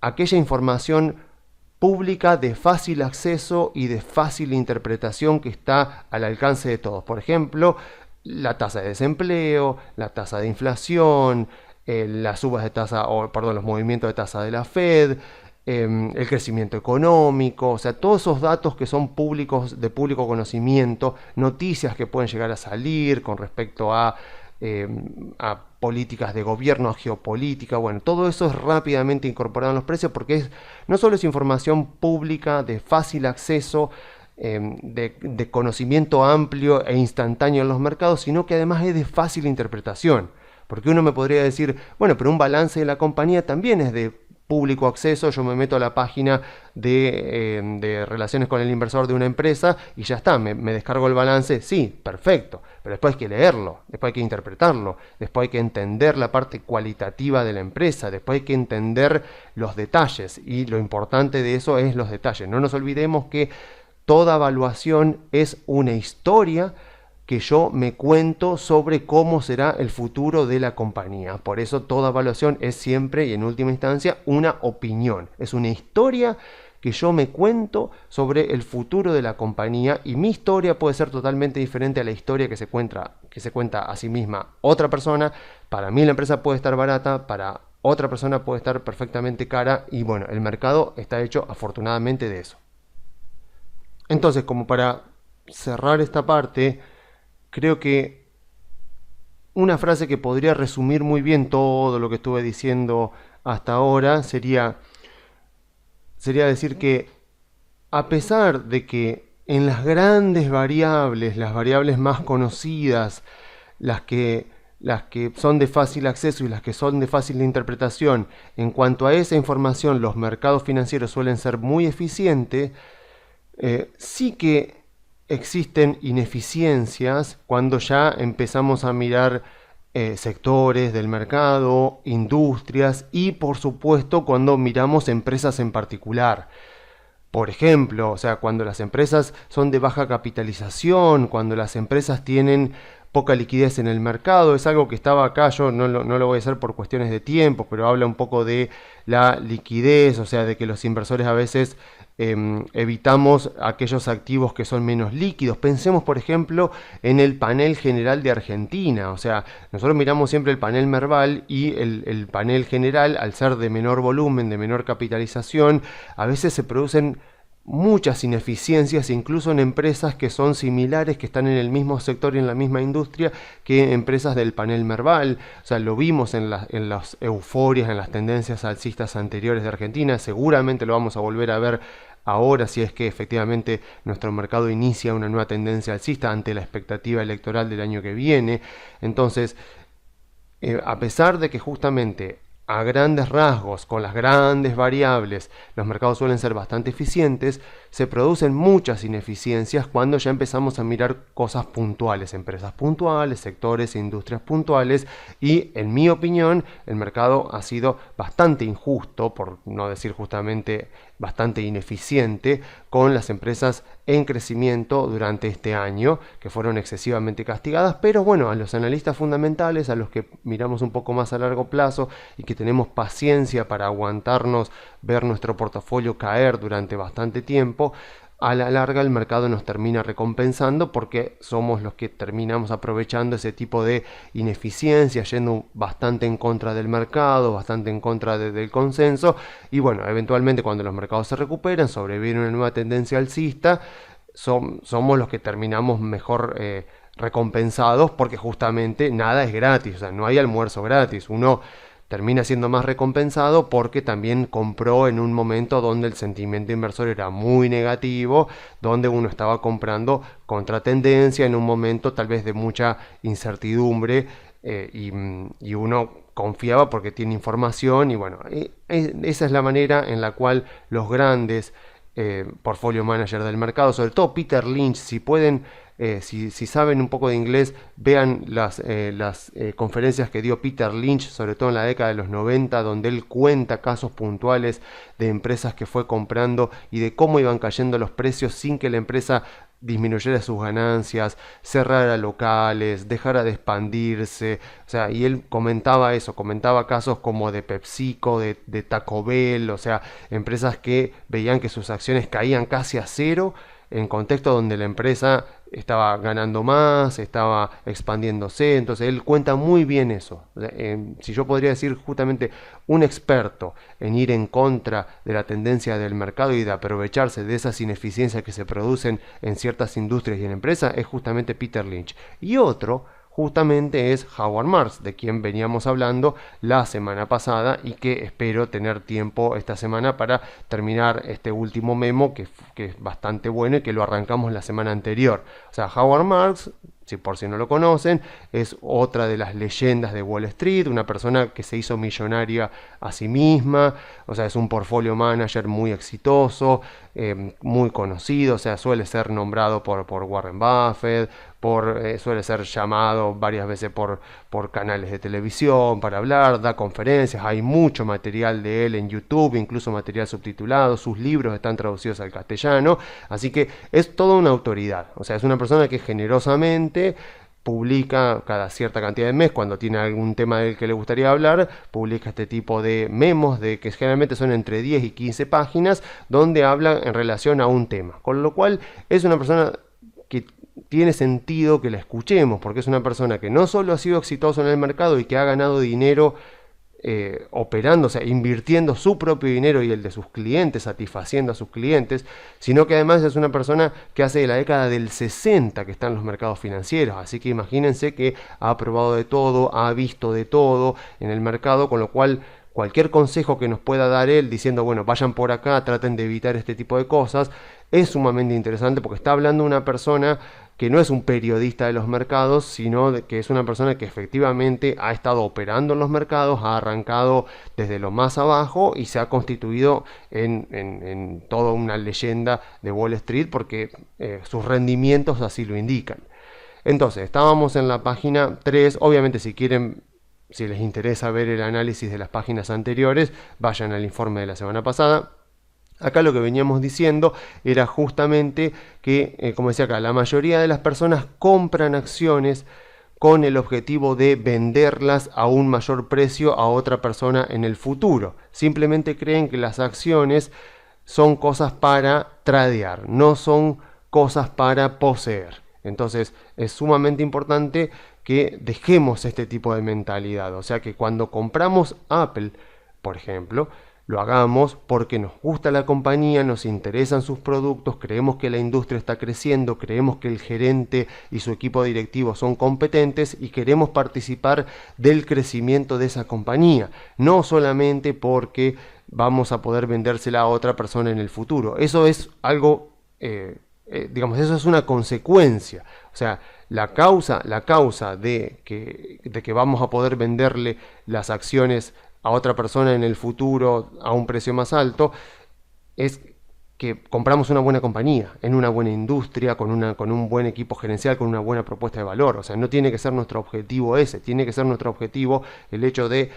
Speaker 1: aquella información pública de fácil acceso y de fácil interpretación que está al alcance de todos. Por ejemplo, la tasa de desempleo, la tasa de inflación, las subas de tasa, los movimientos de tasa de la Fed, el crecimiento económico, o sea, todos esos datos que son públicos, de público conocimiento, noticias que pueden llegar a salir con respecto a políticas de gobierno, a geopolítica, bueno, todo eso es rápidamente incorporado en los precios, porque no solo es información pública de fácil acceso, de conocimiento amplio e instantáneo en los mercados, sino que además es de fácil interpretación. Porque uno me podría decir, bueno, pero un balance de la compañía también es de público acceso. Yo me meto a la página de relaciones con el inversor de una empresa y ya está, me descargo el balance. Sí, perfecto, pero después hay que leerlo, después hay que interpretarlo, después hay que entender la parte cualitativa de la empresa, después hay que entender los detalles, y lo importante de eso es los detalles. No nos olvidemos que toda evaluación es una historia que yo me cuento sobre cómo será el futuro de la compañía. Por eso toda evaluación es siempre y en última instancia una opinión. Es una historia que yo me cuento sobre el futuro de la compañía, y mi historia puede ser totalmente diferente a la historia que se cuenta a sí misma otra persona. Para mí la empresa puede estar barata, para otra persona puede estar perfectamente cara, y bueno, el mercado está hecho afortunadamente de eso. Entonces, como para cerrar esta parte, creo que una frase que podría resumir muy bien todo lo que estuve diciendo hasta ahora sería decir que, a pesar de que en las grandes variables, las variables más conocidas, las que son de fácil acceso y las que son de fácil interpretación, en cuanto a esa información los mercados financieros suelen ser muy eficientes, sí que existen ineficiencias cuando ya empezamos a mirar sectores del mercado, industrias, y por supuesto cuando miramos empresas en particular. Por ejemplo, o sea, cuando las empresas son de baja capitalización, cuando las empresas tienen poca liquidez en el mercado. Es algo que estaba acá, yo no lo voy a hacer por cuestiones de tiempo, pero habla un poco de la liquidez, o sea, de que los inversores a veces evitamos aquellos activos que son menos líquidos. Pensemos, por ejemplo, en el panel general de Argentina. O sea, nosotros miramos siempre el panel Merval, y el panel general, al ser de menor volumen, de menor capitalización, a veces se producen muchas ineficiencias, incluso en empresas que son similares, que están en el mismo sector y en la misma industria que empresas del panel Merval. O sea, lo vimos en las euforias, en las tendencias alcistas anteriores de Argentina. Seguramente lo vamos a volver a ver ahora, si es que efectivamente nuestro mercado inicia una nueva tendencia alcista ante la expectativa electoral del año que viene. Entonces, a pesar de que justamente a grandes rasgos, con las grandes variables, los mercados suelen ser bastante eficientes, se producen muchas ineficiencias cuando ya empezamos a mirar cosas puntuales, empresas puntuales, sectores e industrias puntuales, y en mi opinión el mercado ha sido bastante injusto, por no decir justamente bastante ineficiente, con las empresas en crecimiento durante este año, que fueron excesivamente castigadas. Pero bueno, a los analistas fundamentales, a los que miramos un poco más a largo plazo y que tenemos paciencia para aguantarnos ver nuestro portafolio caer durante bastante tiempo, a la larga el mercado nos termina recompensando, porque somos los que terminamos aprovechando ese tipo de ineficiencia, yendo bastante en contra del mercado, bastante en contra del consenso. Y bueno, eventualmente cuando los mercados se recuperan, sobreviene una nueva tendencia alcista, somos los que terminamos mejor recompensados, porque justamente nada es gratis, o sea, no hay almuerzo gratis. Uno termina siendo más recompensado porque también compró en un momento donde el sentimiento inversor era muy negativo, donde uno estaba comprando contra tendencia en un momento tal vez de mucha incertidumbre, y uno confiaba porque tiene información. Y bueno, esa es la manera en la cual los grandes portfolio manager del mercado, sobre todo Peter Lynch, si pueden, si saben un poco de inglés, vean las conferencias que dio Peter Lynch, sobre todo en la década de los 90, donde él cuenta casos puntuales de empresas que fue comprando y de cómo iban cayendo los precios sin que la empresa disminuyera sus ganancias, cerrara locales, dejara de expandirse. O sea, y él comentaba eso, comentaba casos como de PepsiCo, de Taco Bell, o sea, empresas que veían que sus acciones caían casi a cero en contexto donde la empresa estaba ganando más, estaba expandiéndose. Entonces él cuenta muy bien eso. O sea, si yo podría decir justamente un experto en ir en contra de la tendencia del mercado y de aprovecharse de esas ineficiencias que se producen en ciertas industrias y en empresas, es justamente Peter Lynch. Y otro justamente es Howard Marks, de quien veníamos hablando la semana pasada y que espero tener tiempo esta semana para terminar este último memo, que es bastante bueno y que lo arrancamos la semana anterior. O sea, Howard Marks, por si no lo conocen, es otra de las leyendas de Wall Street, una persona que se hizo millonaria a sí misma. O sea, es un portfolio manager muy exitoso, muy conocido. O sea, suele ser nombrado por Warren Buffett, suele ser llamado varias veces por canales de televisión para hablar, da conferencias. Hay mucho material de él en YouTube, incluso material subtitulado. Sus libros están traducidos al castellano, así que es toda una autoridad. O sea, es una persona que generosamente publica cada cierta cantidad de meses, cuando tiene algún tema del que le gustaría hablar, publica este tipo de memos, que generalmente son entre 10 y 15 páginas, donde habla en relación a un tema. Con lo cual es una persona que tiene sentido que la escuchemos, porque es una persona que no solo ha sido exitoso en el mercado y que ha ganado dinero operando, o sea, invirtiendo su propio dinero y el de sus clientes, satisfaciendo a sus clientes, sino que además es una persona que hace de la década del 60 que está en los mercados financieros. Así que imagínense que ha probado de todo, ha visto de todo en el mercado, con lo cual cualquier consejo que nos pueda dar él diciendo, bueno, vayan por acá, traten de evitar este tipo de cosas, es sumamente interesante, porque está hablando una persona que no es un periodista de los mercados, sino que es una persona que efectivamente ha estado operando en los mercados, ha arrancado desde lo más abajo y se ha constituido en toda una leyenda de Wall Street, porque sus rendimientos así lo indican. Entonces, estábamos en la página 3, obviamente si quieren, si les interesa ver el análisis de las páginas anteriores, vayan al informe de la semana pasada. Acá lo que veníamos diciendo era justamente que, como decía acá, la mayoría de las personas compran acciones con el objetivo de venderlas a un mayor precio a otra persona en el futuro. Simplemente creen que las acciones son cosas para tradear, no son cosas para poseer. Entonces es sumamente importante que dejemos este tipo de mentalidad. O sea, que cuando compramos Apple, por ejemplo, lo hagamos porque nos gusta la compañía, nos interesan sus productos, creemos que la industria está creciendo, creemos que el gerente y su equipo directivo son competentes y queremos participar del crecimiento de esa compañía, no solamente porque vamos a poder vendérsela a otra persona en el futuro. Eso es algo, digamos, eso es una consecuencia. O sea, la causa de que vamos a poder venderle las acciones a otra persona en el futuro a un precio más alto es que compramos una buena compañía, en una buena industria, con un buen equipo gerencial, con una buena propuesta de valor. O sea, no tiene que ser nuestro objetivo ese, tiene que ser nuestro objetivo el hecho de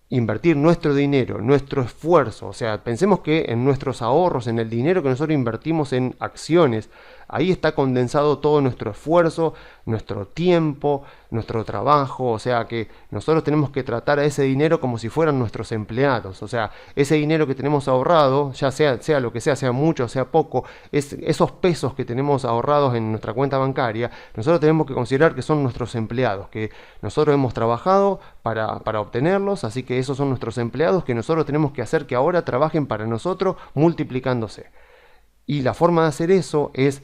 Speaker 1: invertir nuestro dinero, nuestro esfuerzo. O sea, pensemos que en nuestros ahorros, en el dinero que nosotros invertimos en acciones, ahí está condensado todo nuestro esfuerzo, nuestro tiempo, nuestro trabajo. O sea que nosotros tenemos que tratar a ese dinero como si fueran nuestros empleados. O sea, ese dinero que tenemos ahorrado, ya sea lo que sea mucho, sea poco, esos pesos que tenemos ahorrados en nuestra cuenta bancaria, nosotros tenemos que considerar que son nuestros empleados, que nosotros hemos trabajado para obtenerlos, así que esos son nuestros empleados, que nosotros tenemos que hacer que ahora trabajen para nosotros multiplicándose. Y la forma de hacer eso es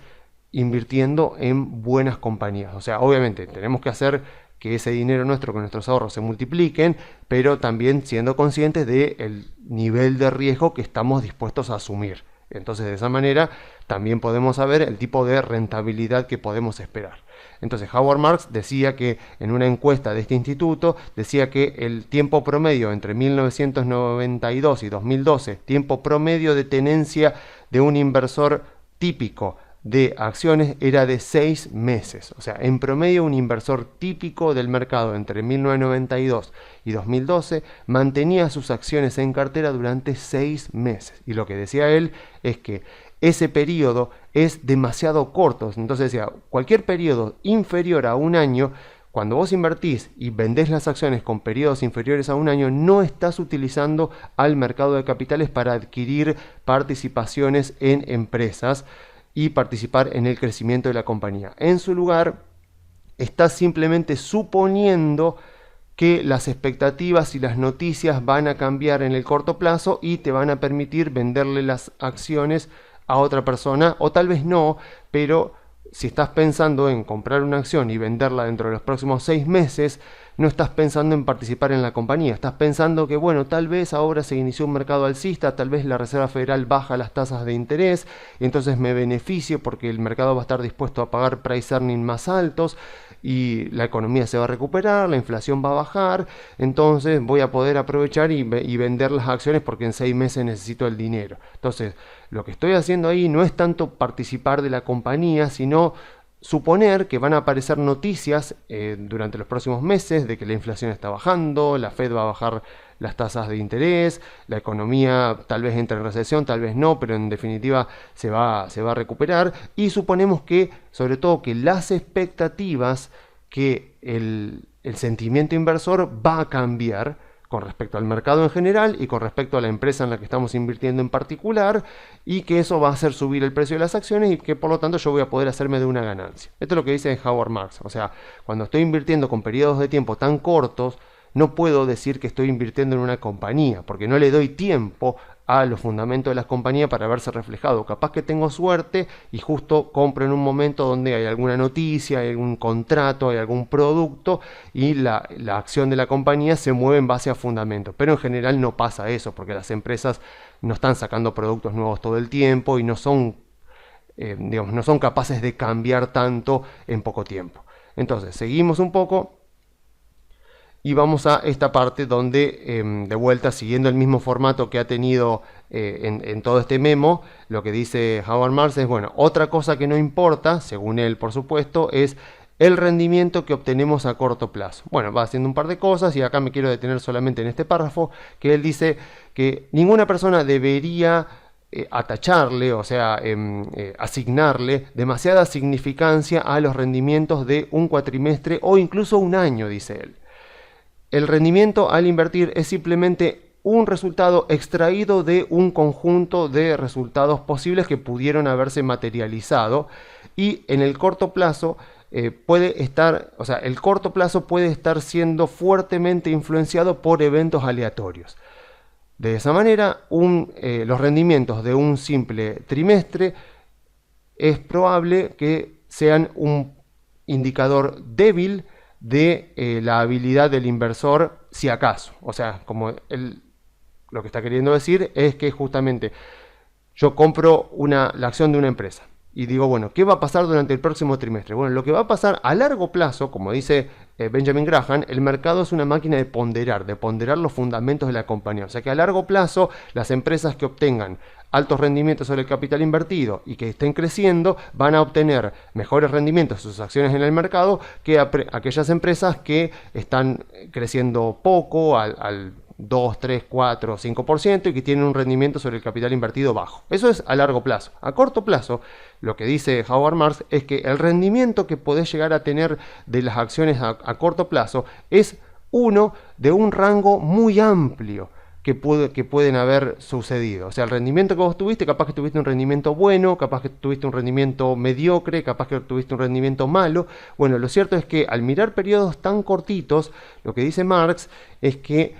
Speaker 1: invirtiendo en buenas compañías. O sea, obviamente tenemos que hacer que ese dinero nuestro, con nuestros ahorros se multipliquen, pero también siendo conscientes del nivel de riesgo que estamos dispuestos a asumir. Entonces, de esa manera también podemos saber el tipo de rentabilidad que podemos esperar. Entonces, Howard Marks decía que en una encuesta de este instituto, decía que el tiempo promedio entre 1992 y 2012, tiempo promedio de tenencia de un inversor típico de acciones era de 6 meses. O sea, en promedio un inversor típico del mercado entre 1992 y 2012 mantenía sus acciones en cartera durante 6 meses. Y lo que decía él es que ese periodo es demasiado corto. Entonces decía, cualquier periodo inferior a un año, cuando vos invertís y vendés las acciones con periodos inferiores a un año, no estás utilizando al mercado de capitales para adquirir participaciones en empresas y participar en el crecimiento de la compañía. En su lugar, estás simplemente suponiendo que las expectativas y las noticias van a cambiar en el corto plazo y te van a permitir venderle las acciones a otra persona, o tal vez no, pero si estás pensando en comprar una acción y venderla dentro de los próximos 6 meses, no estás pensando en participar en la compañía. Estás pensando que, bueno, tal vez ahora se inició un mercado alcista, tal vez la Reserva Federal baja las tasas de interés, y entonces me beneficio porque el mercado va a estar dispuesto a pagar price earning más altos y la economía se va a recuperar, la inflación va a bajar, entonces voy a poder aprovechar y vender las acciones porque en 6 meses necesito el dinero. Entonces, lo que estoy haciendo ahí no es tanto participar de la compañía, sino suponer que van a aparecer noticias durante los próximos meses de que la inflación está bajando, la Fed va a bajar las tasas de interés, la economía tal vez entre en recesión, tal vez no, pero en definitiva se va a recuperar, y suponemos que, sobre todo, que las expectativas, que el sentimiento inversor va a cambiar con respecto al mercado en general y con respecto a la empresa en la que estamos invirtiendo en particular, y que eso va a hacer subir el precio de las acciones y que por lo tanto yo voy a poder hacerme de una ganancia. Esto es lo que dice Howard Marks. O sea, cuando estoy invirtiendo con periodos de tiempo tan cortos, no puedo decir que estoy invirtiendo en una compañía, porque no le doy tiempo a los fundamentos de las compañías para verse reflejado. Capaz que tengo suerte y justo compro en un momento donde hay alguna noticia, hay algún contrato, hay algún producto y la acción de la compañía se mueve en base a fundamentos. Pero en general no pasa eso, porque las empresas no están sacando productos nuevos todo el tiempo y no son, no son capaces de cambiar tanto en poco tiempo. Entonces, seguimos un poco. Y vamos a esta parte donde, de vuelta, siguiendo el mismo formato que ha tenido en todo este memo, lo que dice Howard Marks es, bueno, otra cosa que no importa, según él, por supuesto, es el rendimiento que obtenemos a corto plazo. Bueno, va haciendo un par de cosas y acá me quiero detener solamente en este párrafo, que él dice que ninguna persona debería atacharle, o sea, asignarle demasiada significancia a los rendimientos de un cuatrimestre o incluso un año, dice él. El rendimiento al invertir es simplemente un resultado extraído de un conjunto de resultados posibles que pudieron haberse materializado, y en el corto plazo puede estar, o sea, el corto plazo puede estar siendo fuertemente influenciado por eventos aleatorios. De esa manera, los rendimientos de un simple trimestre es probable que sean un indicador débil de la habilidad del inversor, si acaso. O sea, como lo que está queriendo decir es que justamente yo compro la acción de una empresa y digo, bueno, ¿qué va a pasar durante el próximo trimestre? Bueno, lo que va a pasar a largo plazo, como dice Benjamin Graham, el mercado es una máquina de ponderar los fundamentos de la compañía. O sea que a largo plazo, las empresas que obtengan altos rendimientos sobre el capital invertido y que estén creciendo, van a obtener mejores rendimientos de sus acciones en el mercado que aquellas empresas que están creciendo poco, al 2, 3, 4, 5% y que tienen un rendimiento sobre el capital invertido bajo. Eso es a largo plazo. A corto plazo, lo que dice Howard Marks es que el rendimiento que podés llegar a tener de las acciones a corto plazo es uno de un rango muy amplio que pueden haber sucedido. O sea, el rendimiento que vos tuviste, capaz que tuviste un rendimiento bueno, capaz que tuviste un rendimiento mediocre, capaz que tuviste un rendimiento malo. Bueno, lo cierto es que al mirar periodos tan cortitos, lo que dice Marks es que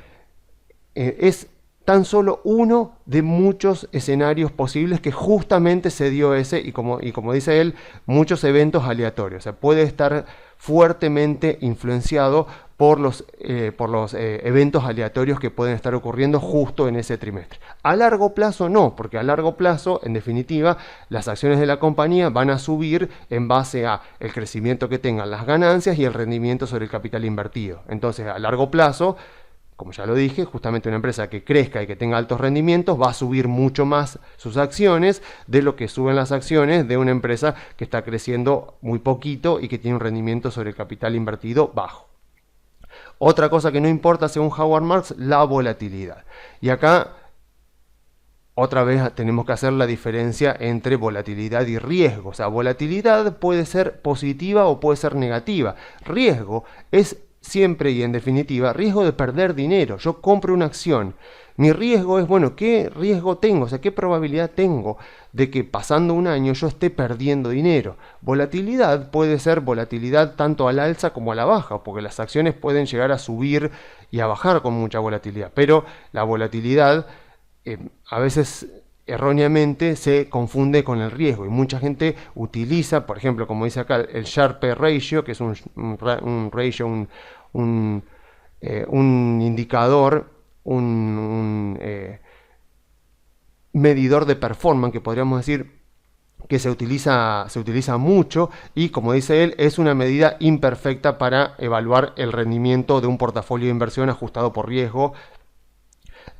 Speaker 1: es tan solo uno de muchos escenarios posibles que justamente se dio ese, y como dice él, muchos eventos aleatorios. O sea, puede estar fuertemente influenciado por los eventos aleatorios que pueden estar ocurriendo justo en ese trimestre. A largo plazo no, porque a largo plazo, en definitiva, las acciones de la compañía van a subir en base a el crecimiento que tengan las ganancias y el rendimiento sobre el capital invertido. Entonces, a largo plazo, como ya lo dije, justamente una empresa que crezca y que tenga altos rendimientos va a subir mucho más sus acciones de lo que suben las acciones de una empresa que está creciendo muy poquito y que tiene un rendimiento sobre el capital invertido bajo. Otra cosa que no importa, según Howard Marks, la volatilidad. Y acá, otra vez tenemos que hacer la diferencia entre volatilidad y riesgo. O sea, volatilidad puede ser positiva o puede ser negativa. Riesgo es siempre y en definitiva riesgo de perder dinero. Yo compro una acción. Mi riesgo es, bueno, ¿qué riesgo tengo? O sea, ¿qué probabilidad tengo de que pasando un año yo esté perdiendo dinero? Volatilidad puede ser volatilidad tanto al alza como a la baja, porque las acciones pueden llegar a subir y a bajar con mucha volatilidad. Pero la volatilidad a veces erróneamente se confunde con el riesgo y mucha gente utiliza, por ejemplo, como dice acá, el Sharpe Ratio, que es un ratio, un indicador, un medidor de performance, que podríamos decir que se utiliza mucho, y como dice él, es una medida imperfecta para evaluar el rendimiento de un portafolio de inversión ajustado por riesgo.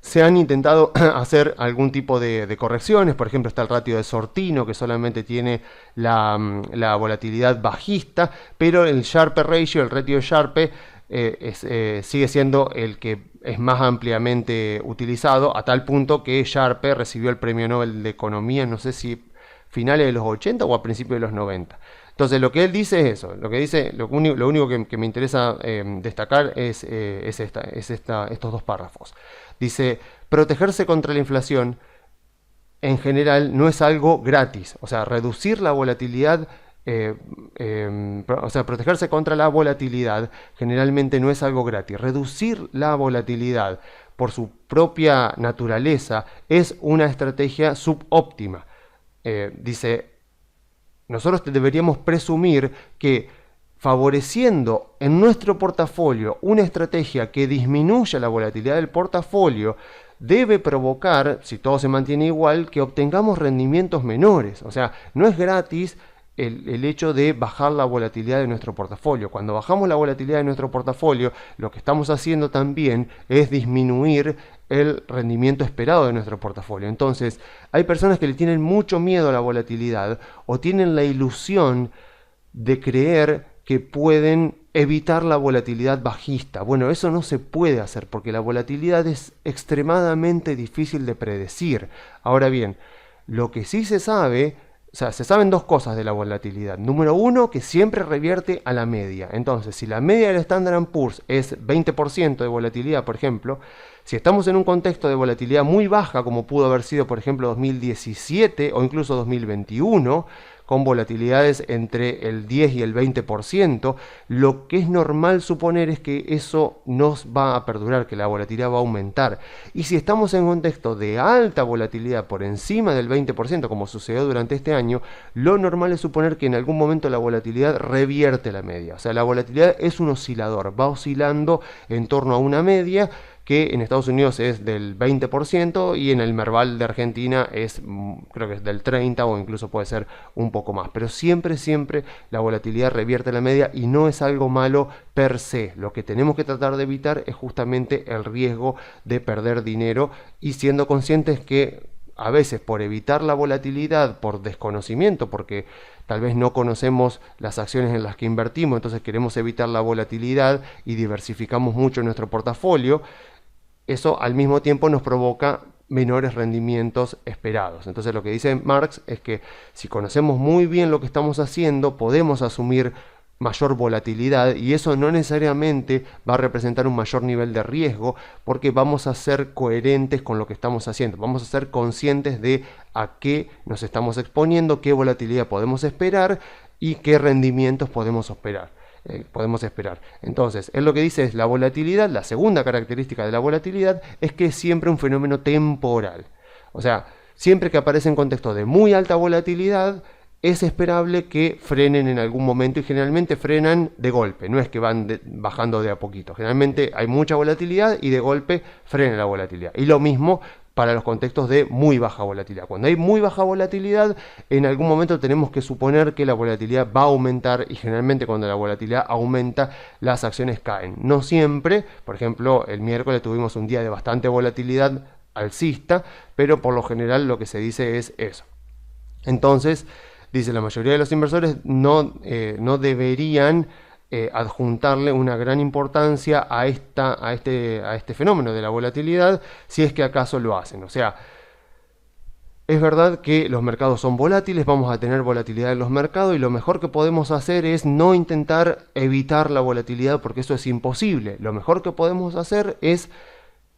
Speaker 1: Se han intentado hacer algún tipo de correcciones, por ejemplo está el ratio de Sortino, que solamente tiene la volatilidad bajista, pero el Sharpe Ratio, el ratio de Sharpe, sigue siendo el que es más ampliamente utilizado, a tal punto que Sharpe recibió el premio Nobel de Economía, no sé si finales de los 80 o a principios de los 90. Entonces lo que él dice es eso, lo único que me interesa destacar es estos dos párrafos. Dice, protegerse contra la inflación en general no es algo gratis, o sea, reducir la volatilidad, o sea, protegerse contra la volatilidad generalmente no es algo gratis. Reducir la volatilidad por su propia naturaleza es una estrategia subóptima. Dice, nosotros deberíamos presumir que favoreciendo en nuestro portafolio una estrategia que disminuya la volatilidad del portafolio debe provocar, si todo se mantiene igual, que obtengamos rendimientos menores. O sea, no es gratis el hecho de bajar la volatilidad de nuestro portafolio. Cuando bajamos la volatilidad de nuestro portafolio, lo que estamos haciendo también es disminuir el rendimiento esperado de nuestro portafolio. Entonces, hay personas que le tienen mucho miedo a la volatilidad o tienen la ilusión de creer que pueden evitar la volatilidad bajista. Bueno, eso no se puede hacer porque la volatilidad es extremadamente difícil de predecir. Ahora bien, lo que sí se sabe, o sea, se saben dos cosas de la volatilidad. Número uno, que siempre revierte a la media. Entonces, si la media del Standard & Poor's es 20% de volatilidad, por ejemplo, si estamos en un contexto de volatilidad muy baja, como pudo haber sido, por ejemplo, 2017 o incluso 2021, con volatilidades entre el 10 y el 20%, lo que es normal suponer es que eso no va a perdurar, que la volatilidad va a aumentar. Y si estamos en un contexto de alta volatilidad por encima del 20%, como sucedió durante este año, lo normal es suponer que en algún momento la volatilidad revierte la media. O sea, la volatilidad es un oscilador, va oscilando en torno a una media, que en Estados Unidos es del 20% y en el Merval de Argentina es, creo que es del 30% o incluso puede ser un poco más. Pero siempre la volatilidad revierte la media y no es algo malo per se. Lo que tenemos que tratar de evitar es justamente el riesgo de perder dinero y siendo conscientes que a veces por evitar la volatilidad, por desconocimiento, porque tal vez no conocemos las acciones en las que invertimos, entonces queremos evitar la volatilidad y diversificamos mucho nuestro portafolio, eso al mismo tiempo nos provoca menores rendimientos esperados. Entonces lo que dice Marx es que si conocemos muy bien lo que estamos haciendo, podemos asumir mayor volatilidad y eso no necesariamente va a representar un mayor nivel de riesgo porque vamos a ser coherentes con lo que estamos haciendo, vamos a ser conscientes de a qué nos estamos exponiendo, qué volatilidad podemos esperar y qué rendimientos podemos esperar. podemos esperar. Entonces, él lo que dice es la volatilidad, la segunda característica de la volatilidad es que es siempre un fenómeno temporal. O sea, siempre que aparece en contexto de muy alta volatilidad, es esperable que frenen en algún momento y generalmente frenan de golpe, no es que van bajando de a poquito. Generalmente hay mucha volatilidad y de golpe frena la volatilidad. Y lo mismo para los contextos de muy baja volatilidad. Cuando hay muy baja volatilidad, en algún momento tenemos que suponer que la volatilidad va a aumentar y generalmente cuando la volatilidad aumenta, las acciones caen. No siempre, por ejemplo, el miércoles tuvimos un día de bastante volatilidad alcista, pero por lo general lo que se dice es eso. Entonces, dice, la mayoría de los inversores no deberían adjuntarle una gran importancia a este fenómeno de la volatilidad, si es que acaso lo hacen. O sea, es verdad que los mercados son volátiles, vamos a tener volatilidad en los mercados y lo mejor que podemos hacer es no intentar evitar la volatilidad porque eso es imposible. Lo mejor que podemos hacer es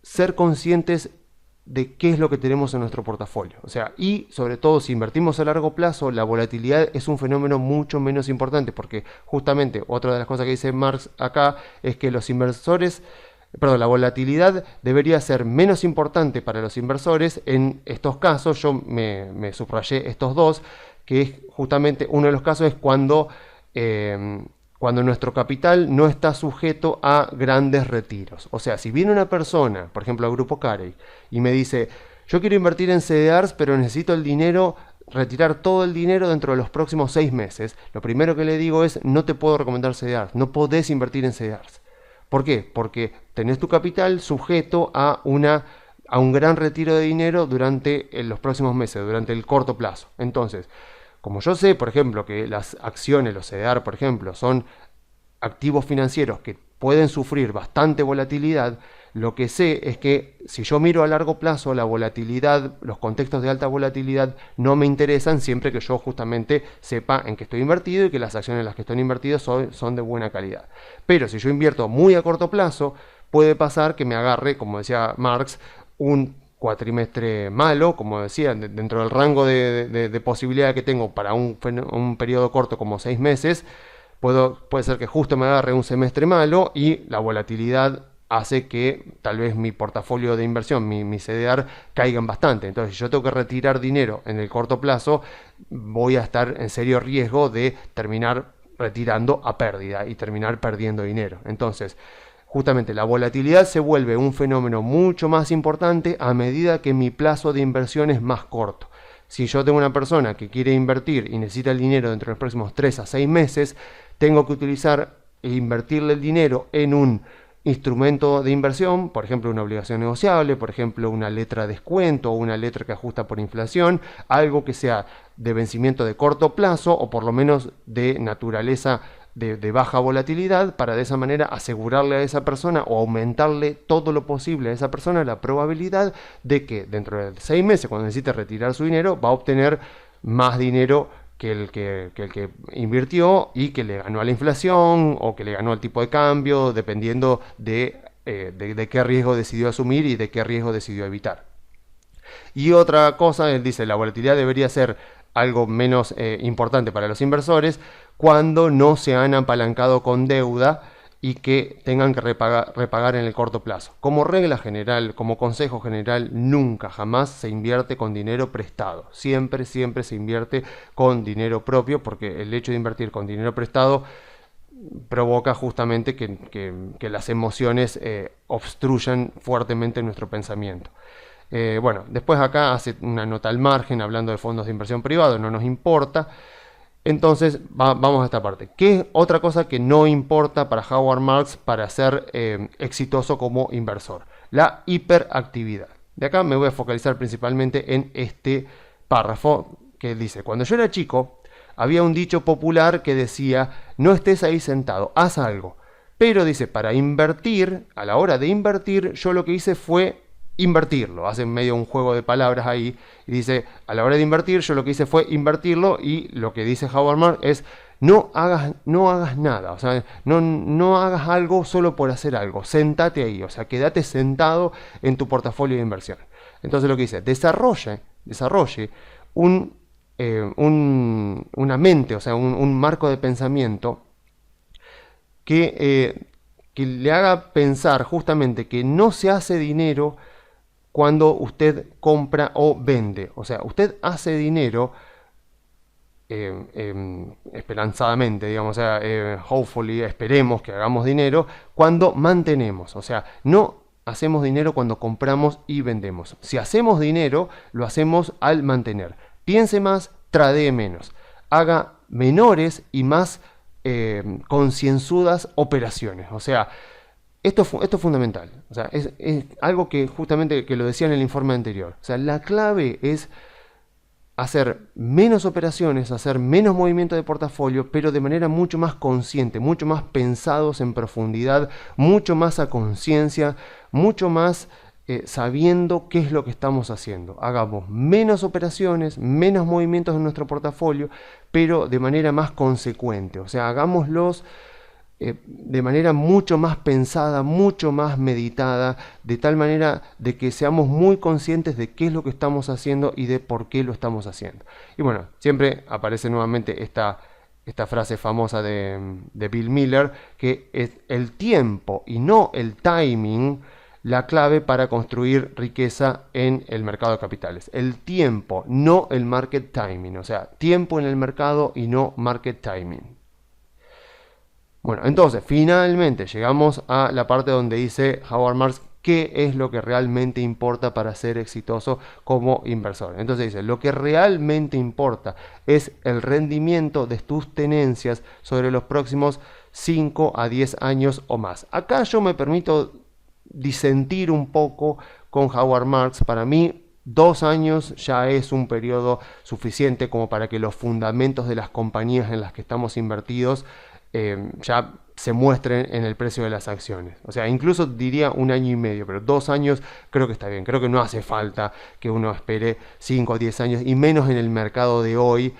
Speaker 1: ser conscientes de qué es lo que tenemos en nuestro portafolio. O sea, y sobre todo si invertimos a largo plazo, la volatilidad es un fenómeno mucho menos importante, porque justamente otra de las cosas que dice Marx acá es que los inversores, perdón, la volatilidad debería ser menos importante para los inversores en estos casos. Yo me subrayé estos dos, que es justamente uno de los casos es cuando nuestro capital no está sujeto a grandes retiros. O sea, si viene una persona, por ejemplo, al Grupo Carey, y me dice, yo quiero invertir en CDRs, pero necesito el dinero, retirar todo el dinero dentro de los próximos 6 meses, lo primero que le digo es, no te puedo recomendar CDRs, no podés invertir en CDRs. ¿Por qué? Porque tenés tu capital sujeto a un gran retiro de dinero durante los próximos meses, durante el corto plazo. Entonces, como yo sé, por ejemplo, que las acciones, los CDR, por ejemplo, son activos financieros que pueden sufrir bastante volatilidad, lo que sé es que si yo miro a largo plazo, la volatilidad, los contextos de alta volatilidad no me interesan siempre que yo justamente sepa en qué estoy invertido y que las acciones en las que estoy invertido son de buena calidad. Pero si yo invierto muy a corto plazo, puede pasar que me agarre, como decía Marx, un cuatrimestre malo, como decía, dentro del rango de posibilidad que tengo para un periodo corto como 6 meses, puede ser que justo me agarre un semestre malo y la volatilidad hace que tal vez mi portafolio de inversión, mi CDR, caigan bastante. Entonces, si yo tengo que retirar dinero en el corto plazo, voy a estar en serio riesgo de terminar retirando a pérdida y terminar perdiendo dinero. Entonces, justamente la volatilidad se vuelve un fenómeno mucho más importante a medida que mi plazo de inversión es más corto. Si yo tengo una persona que quiere invertir y necesita el dinero dentro de los próximos 3 a 6 meses, tengo que utilizar e invertirle el dinero en un instrumento de inversión, por ejemplo una obligación negociable, por ejemplo una letra de descuento o una letra que ajusta por inflación, algo que sea de vencimiento de corto plazo o por lo menos de naturaleza de baja volatilidad, para de esa manera asegurarle a esa persona o aumentarle todo lo posible a esa persona la probabilidad de que dentro de 6 meses, cuando necesite retirar su dinero, va a obtener más dinero que el que invirtió y que le ganó a la inflación o que le ganó al tipo de cambio, dependiendo de qué riesgo decidió asumir y de qué riesgo decidió evitar. Y otra cosa, él dice, la volatilidad debería ser algo menos importante para los inversores cuando no se han apalancado con deuda y que tengan que repagar en el corto plazo. Como regla general, como consejo general, nunca jamás se invierte con dinero prestado. Siempre se invierte con dinero propio, porque el hecho de invertir con dinero prestado provoca justamente que las emociones obstruyan fuertemente nuestro pensamiento. Bueno, después acá hace una nota al margen hablando de fondos de inversión privados, no nos importa. Entonces, vamos a esta parte. ¿Qué es otra cosa que no importa para Howard Marks para ser exitoso como inversor? La hiperactividad. De acá me voy a focalizar principalmente en este párrafo que dice, cuando yo era chico, había un dicho popular que decía, no estés ahí sentado, haz algo. Pero dice, para invertir, a la hora de invertir, yo lo que hice fue invertirlo, hace medio un juego de palabras ahí y dice, a la hora de invertir yo lo que hice fue invertirlo, y lo que dice Howard Marks es no hagas nada, o sea, no hagas algo solo por hacer algo, sentate ahí, o sea, quédate sentado en tu portafolio de inversión. Entonces lo que dice, desarrolle una mente, o sea, un marco de pensamiento que le haga pensar justamente que no se hace dinero cuando usted compra o vende. O sea, usted hace dinero esperanzadamente, digamos, o sea, hopefully, esperemos que hagamos dinero cuando mantenemos. O sea, no hacemos dinero cuando compramos y vendemos. Si hacemos dinero, lo hacemos al mantener. Piense más, tradee menos. Haga menores y más concienzudas operaciones. O sea, esto es fundamental. O sea, es algo que justamente que lo decía en el informe anterior. O sea, la clave es hacer menos operaciones, hacer menos movimiento de portafolio, pero de manera mucho más consciente, mucho más pensados en profundidad, mucho más a conciencia, mucho más sabiendo qué es lo que estamos haciendo. Hagamos menos operaciones, menos movimientos en nuestro portafolio, pero de manera más consecuente. O sea, hagámoslos de manera mucho más pensada, mucho más meditada, de tal manera de que seamos muy conscientes de qué es lo que estamos haciendo y de por qué lo estamos haciendo. Y bueno, siempre aparece nuevamente esta frase famosa de Bill Miller, que es el tiempo y no el timing la clave para construir riqueza en el mercado de capitales. El tiempo, no el market timing, o sea, tiempo en el mercado y no market timing. Bueno, entonces, finalmente llegamos a la parte donde dice Howard Marks qué es lo que realmente importa para ser exitoso como inversor. Entonces dice, lo que realmente importa es el rendimiento de tus tenencias sobre los próximos 5 a 10 años o más. Acá yo me permito disentir un poco con Howard Marks. Para mí, 2 años ya es un periodo suficiente como para que los fundamentos de las compañías en las que estamos invertidos ya se muestren en el precio de las acciones. O sea, incluso diría 1 año y medio, pero 2 años creo que está bien. Creo que no hace falta que uno espere 5 o 10 años, y menos en el mercado de hoy,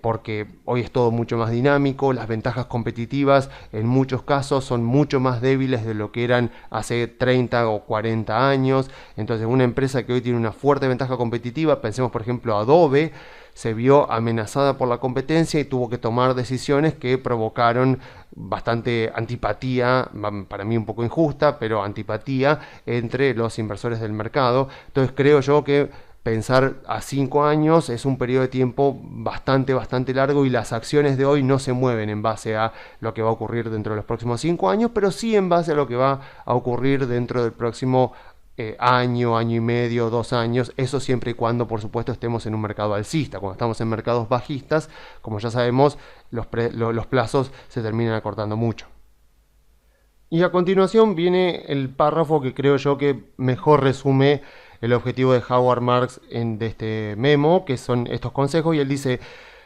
Speaker 1: porque hoy es todo mucho más dinámico. Las ventajas competitivas en muchos casos son mucho más débiles de lo que eran hace 30 o 40 años. Entonces, una empresa que hoy tiene una fuerte ventaja competitiva, pensemos por ejemplo Adobe, se vio amenazada por la competencia y tuvo que tomar decisiones que provocaron bastante antipatía, para mí un poco injusta, pero antipatía entre los inversores del mercado. Entonces creo yo que pensar a 5 años es un periodo de tiempo bastante largo, y las acciones de hoy no se mueven en base a lo que va a ocurrir dentro de los próximos 5 años, pero sí en base a lo que va a ocurrir dentro del próximo año, año y medio, 2 años. Eso siempre y cuando, por supuesto, estemos en un mercado alcista. Cuando estamos en mercados bajistas, como ya sabemos, los plazos se terminan acortando mucho. Y a continuación viene el párrafo que creo yo que mejor resume el objetivo de Howard Marks de este memo, que son estos consejos. Y él dice: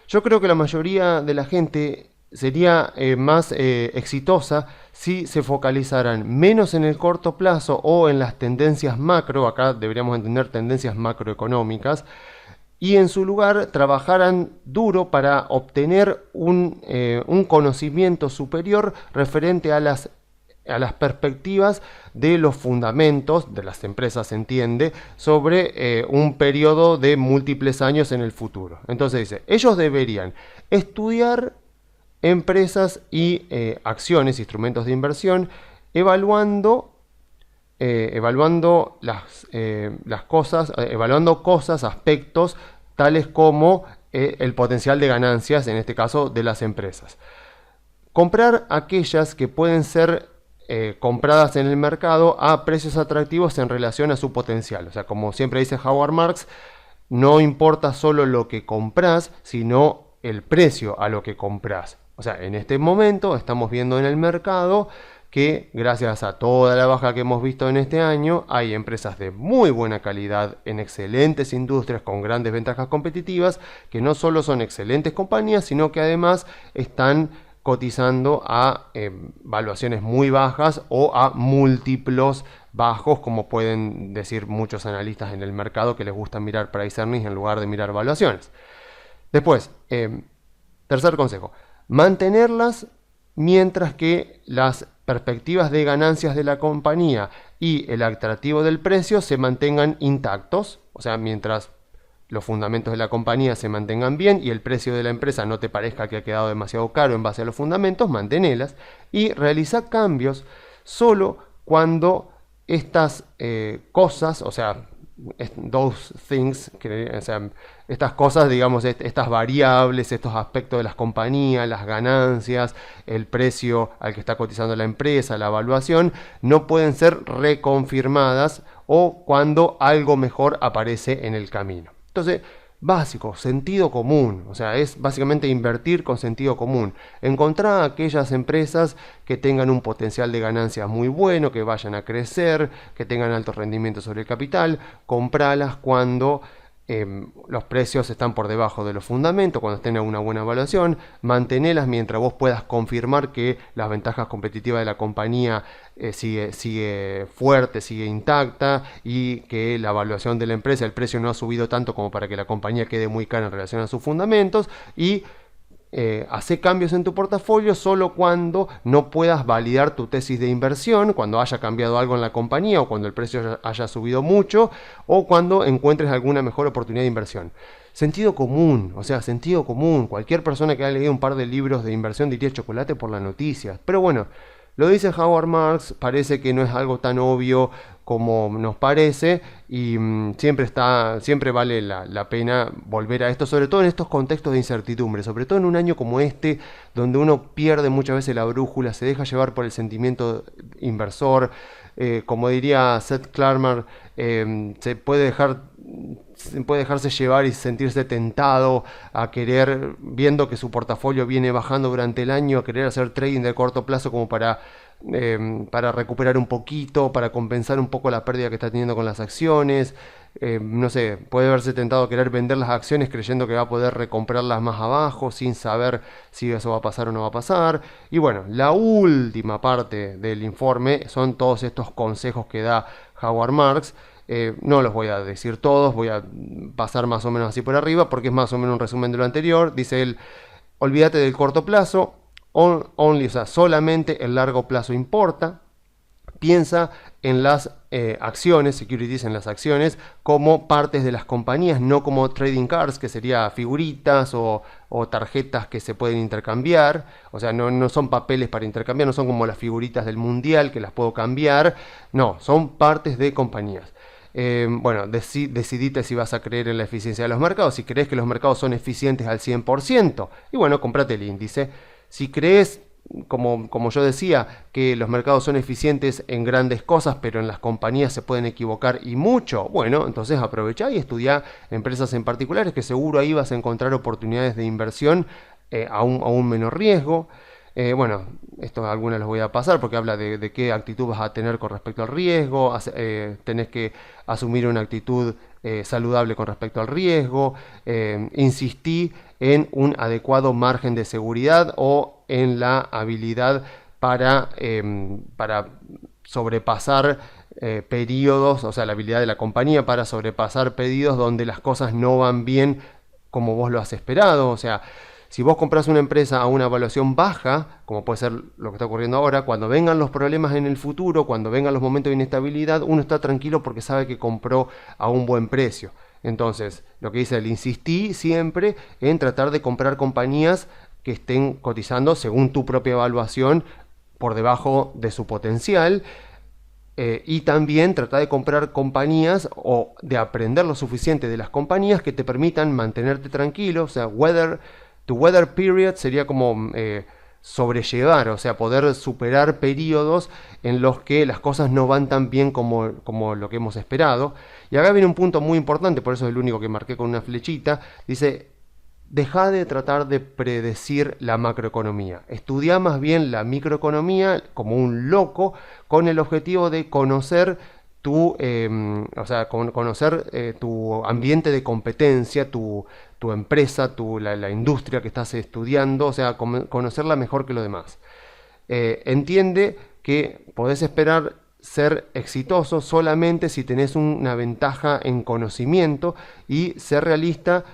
Speaker 1: yo creo que la mayoría de la gente sería más exitosa si se focalizaran menos en el corto plazo o en las tendencias macro. Acá deberíamos entender tendencias macroeconómicas, y en su lugar trabajaran duro para obtener un conocimiento superior referente a las perspectivas de los fundamentos de las empresas, se entiende, sobre un periodo de múltiples años en el futuro. Entonces dice, ellos deberían estudiar empresas y acciones, instrumentos de inversión, evaluando las cosas, evaluando cosas, aspectos tales como el potencial de ganancias, en este caso de las empresas. Comprar aquellas que pueden ser compradas en el mercado a precios atractivos en relación a su potencial. O sea, como siempre dice Howard Marks, no importa solo lo que compras, sino el precio a lo que compras. O sea, en este momento estamos viendo en el mercado que gracias a toda la baja que hemos visto en este año, hay empresas de muy buena calidad en excelentes industrias con grandes ventajas competitivas, que no solo son excelentes compañías, sino que además están cotizando a valuaciones muy bajas o a múltiplos bajos, como pueden decir muchos analistas en el mercado que les gusta mirar price earnings en lugar de mirar valuaciones. Después, tercer consejo, mantenerlas mientras que las perspectivas de ganancias de la compañía y el atractivo del precio se mantengan intactos. O sea, mientras los fundamentos de la compañía se mantengan bien y el precio de la empresa no te parezca que ha quedado demasiado caro en base a los fundamentos, mantenelas y realiza cambios solo cuando estas cosas, o sea, those things, o sea, estas cosas, digamos, estas variables, estos aspectos de las compañías, las ganancias, el precio al que está cotizando la empresa, la evaluación, no pueden ser reconfirmadas o cuando algo mejor aparece en el camino. Entonces, básico, sentido común, o sea, es básicamente invertir con sentido común. Encontrar aquellas empresas que tengan un potencial de ganancias muy bueno, que vayan a crecer, que tengan altos rendimientos sobre el capital, compralas cuando los precios están por debajo de los fundamentos, cuando estén a una buena evaluación, mantenerlas mientras vos puedas confirmar que las ventajas competitivas de la compañía sigue fuerte, sigue intacta y que la evaluación de la empresa, el precio no ha subido tanto como para que la compañía quede muy cara en relación a sus fundamentos y hacer cambios en tu portafolio solo cuando no puedas validar tu tesis de inversión, cuando haya cambiado algo en la compañía o cuando el precio haya subido mucho o cuando encuentres alguna mejor oportunidad de inversión. Sentido común, o sea, sentido común. Cualquier persona que haya leído un par de libros de inversión diría chocolate por las noticias. Pero bueno, lo dice Howard Marks, parece que no es algo tan obvio como nos parece y siempre vale la pena volver a esto, sobre todo en estos contextos de incertidumbre, sobre todo en un año como este, donde uno pierde muchas veces la brújula, se deja llevar por el sentimiento inversor, como diría Seth Klarman, se puede dejarse llevar y sentirse tentado a querer, viendo que su portafolio viene bajando durante el año, a querer hacer trading de corto plazo como para recuperar un poquito, para compensar un poco la pérdida que está teniendo con las acciones. No sé, puede verse tentado a querer vender las acciones creyendo que va a poder recomprarlas más abajo sin saber si eso va a pasar o no va a pasar. Y bueno, la última parte del informe son todos estos consejos que da Howard Marks. No los voy a decir todos, voy a pasar más o menos así por arriba porque es más o menos un resumen de lo anterior. Dice él, olvídate del corto plazo, only, o sea, solamente el largo plazo importa. Piensa en las acciones, securities en las acciones, como partes de las compañías, no como trading cards, que sería figuritas o tarjetas que se pueden intercambiar. O sea, no son papeles para intercambiar, no son como las figuritas del mundial que las puedo cambiar. No, son partes de compañías. Bueno, decidite si vas a creer en la eficiencia de los mercados. Si crees que los mercados son eficientes al 100%, y bueno, comprate el índice. Si crees, como yo decía, que los mercados son eficientes en grandes cosas, pero en las compañías se pueden equivocar y mucho, bueno, entonces aprovecha y estudia empresas en particulares, que seguro ahí vas a encontrar oportunidades de inversión a un menor riesgo. Bueno, esto algunas los voy a pasar porque habla de qué actitud vas a tener con respecto al riesgo, tenés que asumir una actitud saludable con respecto al riesgo, insistí en un adecuado margen de seguridad o en la habilidad para sobrepasar periodos, o sea, la habilidad de la compañía para sobrepasar periodos donde las cosas no van bien como vos lo has esperado, o sea, si vos compras una empresa a una evaluación baja, como puede ser lo que está ocurriendo ahora, cuando vengan los problemas en el futuro, cuando vengan los momentos de inestabilidad, uno está tranquilo porque sabe que compró a un buen precio. Entonces, lo que dice él, insistí siempre en tratar de comprar compañías que estén cotizando según tu propia evaluación por debajo de su potencial. Y también tratar de comprar compañías o de aprender lo suficiente de las compañías que te permitan mantenerte tranquilo, o sea, tu weather period sería como sobrellevar, o sea, poder superar periodos en los que las cosas no van tan bien como lo que hemos esperado. Y acá viene un punto muy importante, por eso es el único que marqué con una flechita. Dice, deja de tratar de predecir la macroeconomía. Estudia más bien la microeconomía como un loco con el objetivo de conocer tu ambiente de competencia, tu empresa, la industria que estás estudiando, o sea, conocerla mejor que lo demás. Entiende que podés esperar ser exitoso solamente si tenés una ventaja en conocimiento y ser realista,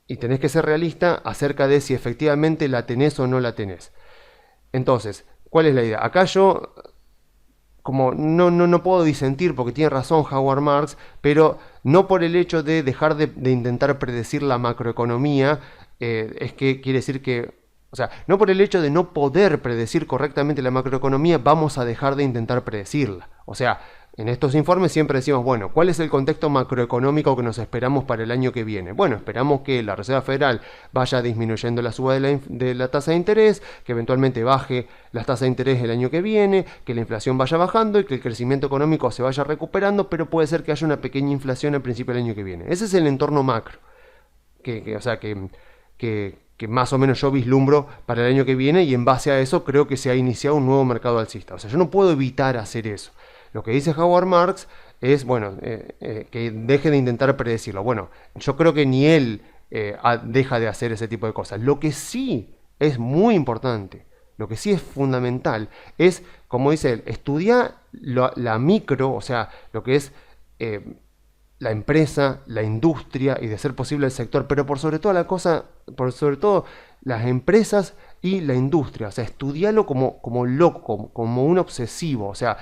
Speaker 1: y tenés que ser realista acerca de si efectivamente la tenés o no la tenés. Entonces, ¿cuál es la idea? Acá yo como no puedo disentir porque tiene razón Howard Marks, pero no por el hecho de dejar de intentar predecir la macroeconomía, es que quiere decir que, o sea, no por el hecho de no poder predecir correctamente la macroeconomía, vamos a dejar de intentar predecirla. O sea, en estos informes siempre decimos, bueno, ¿cuál es el contexto macroeconómico que nos esperamos para el año que viene? Bueno, esperamos que la Reserva Federal vaya disminuyendo la suba de la tasa de interés, que eventualmente baje la tasa de interés el año que viene, que la inflación vaya bajando y que el crecimiento económico se vaya recuperando, pero puede ser que haya una pequeña inflación al principio del año que viene. Ese es el entorno macro, que más o menos yo vislumbro para el año que viene, y en base a eso creo que se ha iniciado un nuevo mercado alcista. O sea, yo no puedo evitar hacer eso. Lo que dice Howard Marks es, bueno, que deje de intentar predecirlo. Bueno, yo creo que ni él deja de hacer ese tipo de cosas. Lo que sí es muy importante, lo que sí es fundamental, es, como dice él, estudiar la micro, o sea, lo que es la empresa, la industria y de ser posible el sector, pero por sobre todo las empresas y la industria. O sea, estudiarlo como loco, como un obsesivo. O sea,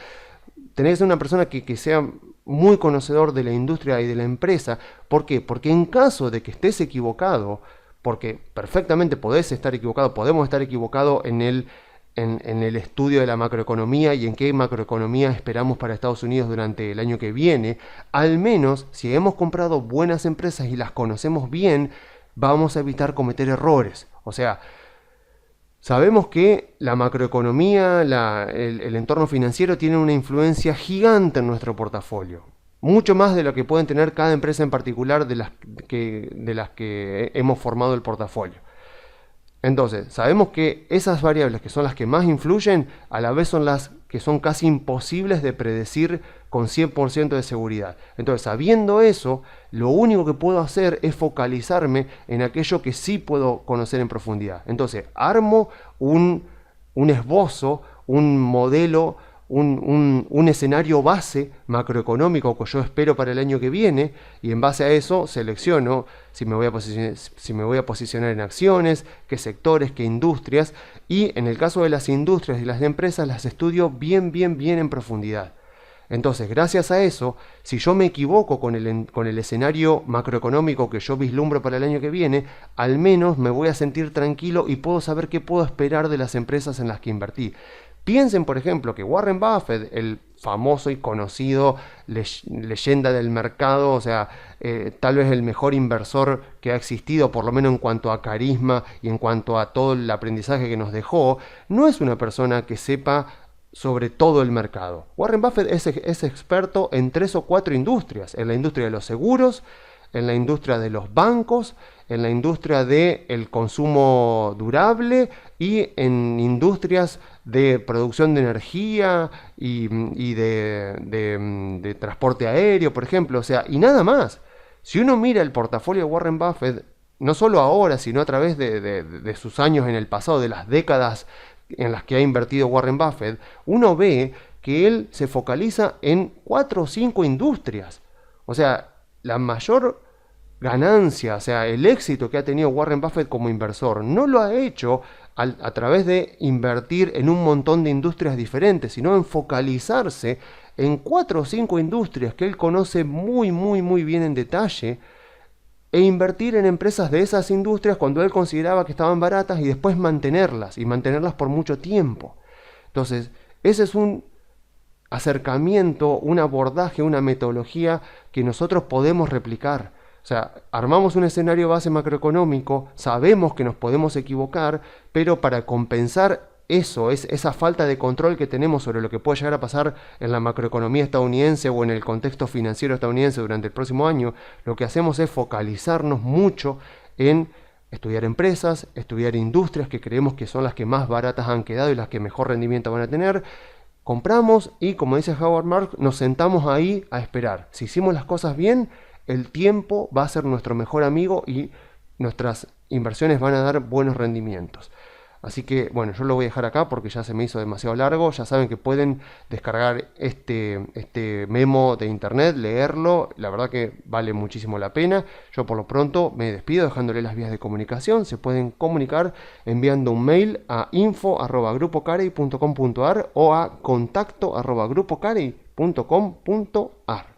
Speaker 1: tenés que ser una persona que sea muy conocedor de la industria y de la empresa. ¿Por qué? Porque en caso de que estés equivocado, porque perfectamente podés estar equivocado, podemos estar equivocados en el estudio de la macroeconomía y en qué macroeconomía esperamos para Estados Unidos durante el año que viene, al menos si hemos comprado buenas empresas y las conocemos bien, vamos a evitar cometer errores. O sea, sabemos que la macroeconomía, el entorno financiero tiene una influencia gigante en nuestro portafolio. Mucho más de lo que pueden tener cada empresa en particular de las que hemos formado el portafolio. Entonces, sabemos que esas variables que son las que más influyen, a la vez son las que son casi imposibles de predecir con 100% de seguridad. Entonces, sabiendo eso, lo único que puedo hacer es focalizarme en aquello que sí puedo conocer en profundidad. Entonces, armo un esbozo, un modelo, un escenario base macroeconómico que yo espero para el año que viene, y en base a eso selecciono si me voy a posicionar en acciones, qué sectores, qué industrias, y en el caso de las industrias y las empresas las estudio bien en profundidad. Entonces, gracias a eso, si yo me equivoco con el escenario macroeconómico que yo vislumbro para el año que viene, al menos me voy a sentir tranquilo y puedo saber qué puedo esperar de las empresas en las que invertí. Piensen, por ejemplo, que Warren Buffett, el famoso y conocido leyenda del mercado, o sea, tal vez el mejor inversor que ha existido, por lo menos en cuanto a carisma y en cuanto a todo el aprendizaje que nos dejó, no es una persona que sepa sobre todo el mercado. Warren Buffett es experto en 3 o 4 industrias: en la industria de los seguros, en la industria de los bancos, en la industria del consumo durable y en industrias de producción de energía y de transporte aéreo, por ejemplo. O sea, y nada más. Si uno mira el portafolio de Warren Buffett, no solo ahora, sino a través de sus años en el pasado, de las décadas en las que ha invertido Warren Buffett, uno ve que él se focaliza en 4 o 5 industrias. O sea, la mayor ganancia, o sea, el éxito que ha tenido Warren Buffett como inversor, no lo ha hecho a través de invertir en un montón de industrias diferentes, sino en focalizarse en 4 o 5 industrias que él conoce muy bien en detalle, e invertir en empresas de esas industrias cuando él consideraba que estaban baratas, y después mantenerlas por mucho tiempo. Entonces, ese es un acercamiento, un abordaje, una metodología que nosotros podemos replicar. O sea, armamos un escenario base macroeconómico, sabemos que nos podemos equivocar, pero para compensar esa falta de control que tenemos sobre lo que puede llegar a pasar en la macroeconomía estadounidense o en el contexto financiero estadounidense durante el próximo año, lo que hacemos es focalizarnos mucho en estudiar empresas, estudiar industrias que creemos que son las que más baratas han quedado y las que mejor rendimiento van a tener. Compramos y, como dice Howard Marks, nos sentamos ahí a esperar. Si hicimos las cosas bien, el tiempo va a ser nuestro mejor amigo y nuestras inversiones van a dar buenos rendimientos. Así que bueno, yo lo voy a dejar acá porque ya se me hizo demasiado largo. Ya saben que pueden descargar este memo de internet, leerlo. La verdad que vale muchísimo la pena. Yo por lo pronto me despido dejándole las vías de comunicación. Se pueden comunicar enviando un mail a info@grupocarey.com.ar o a contacto@grupocarey.com.ar.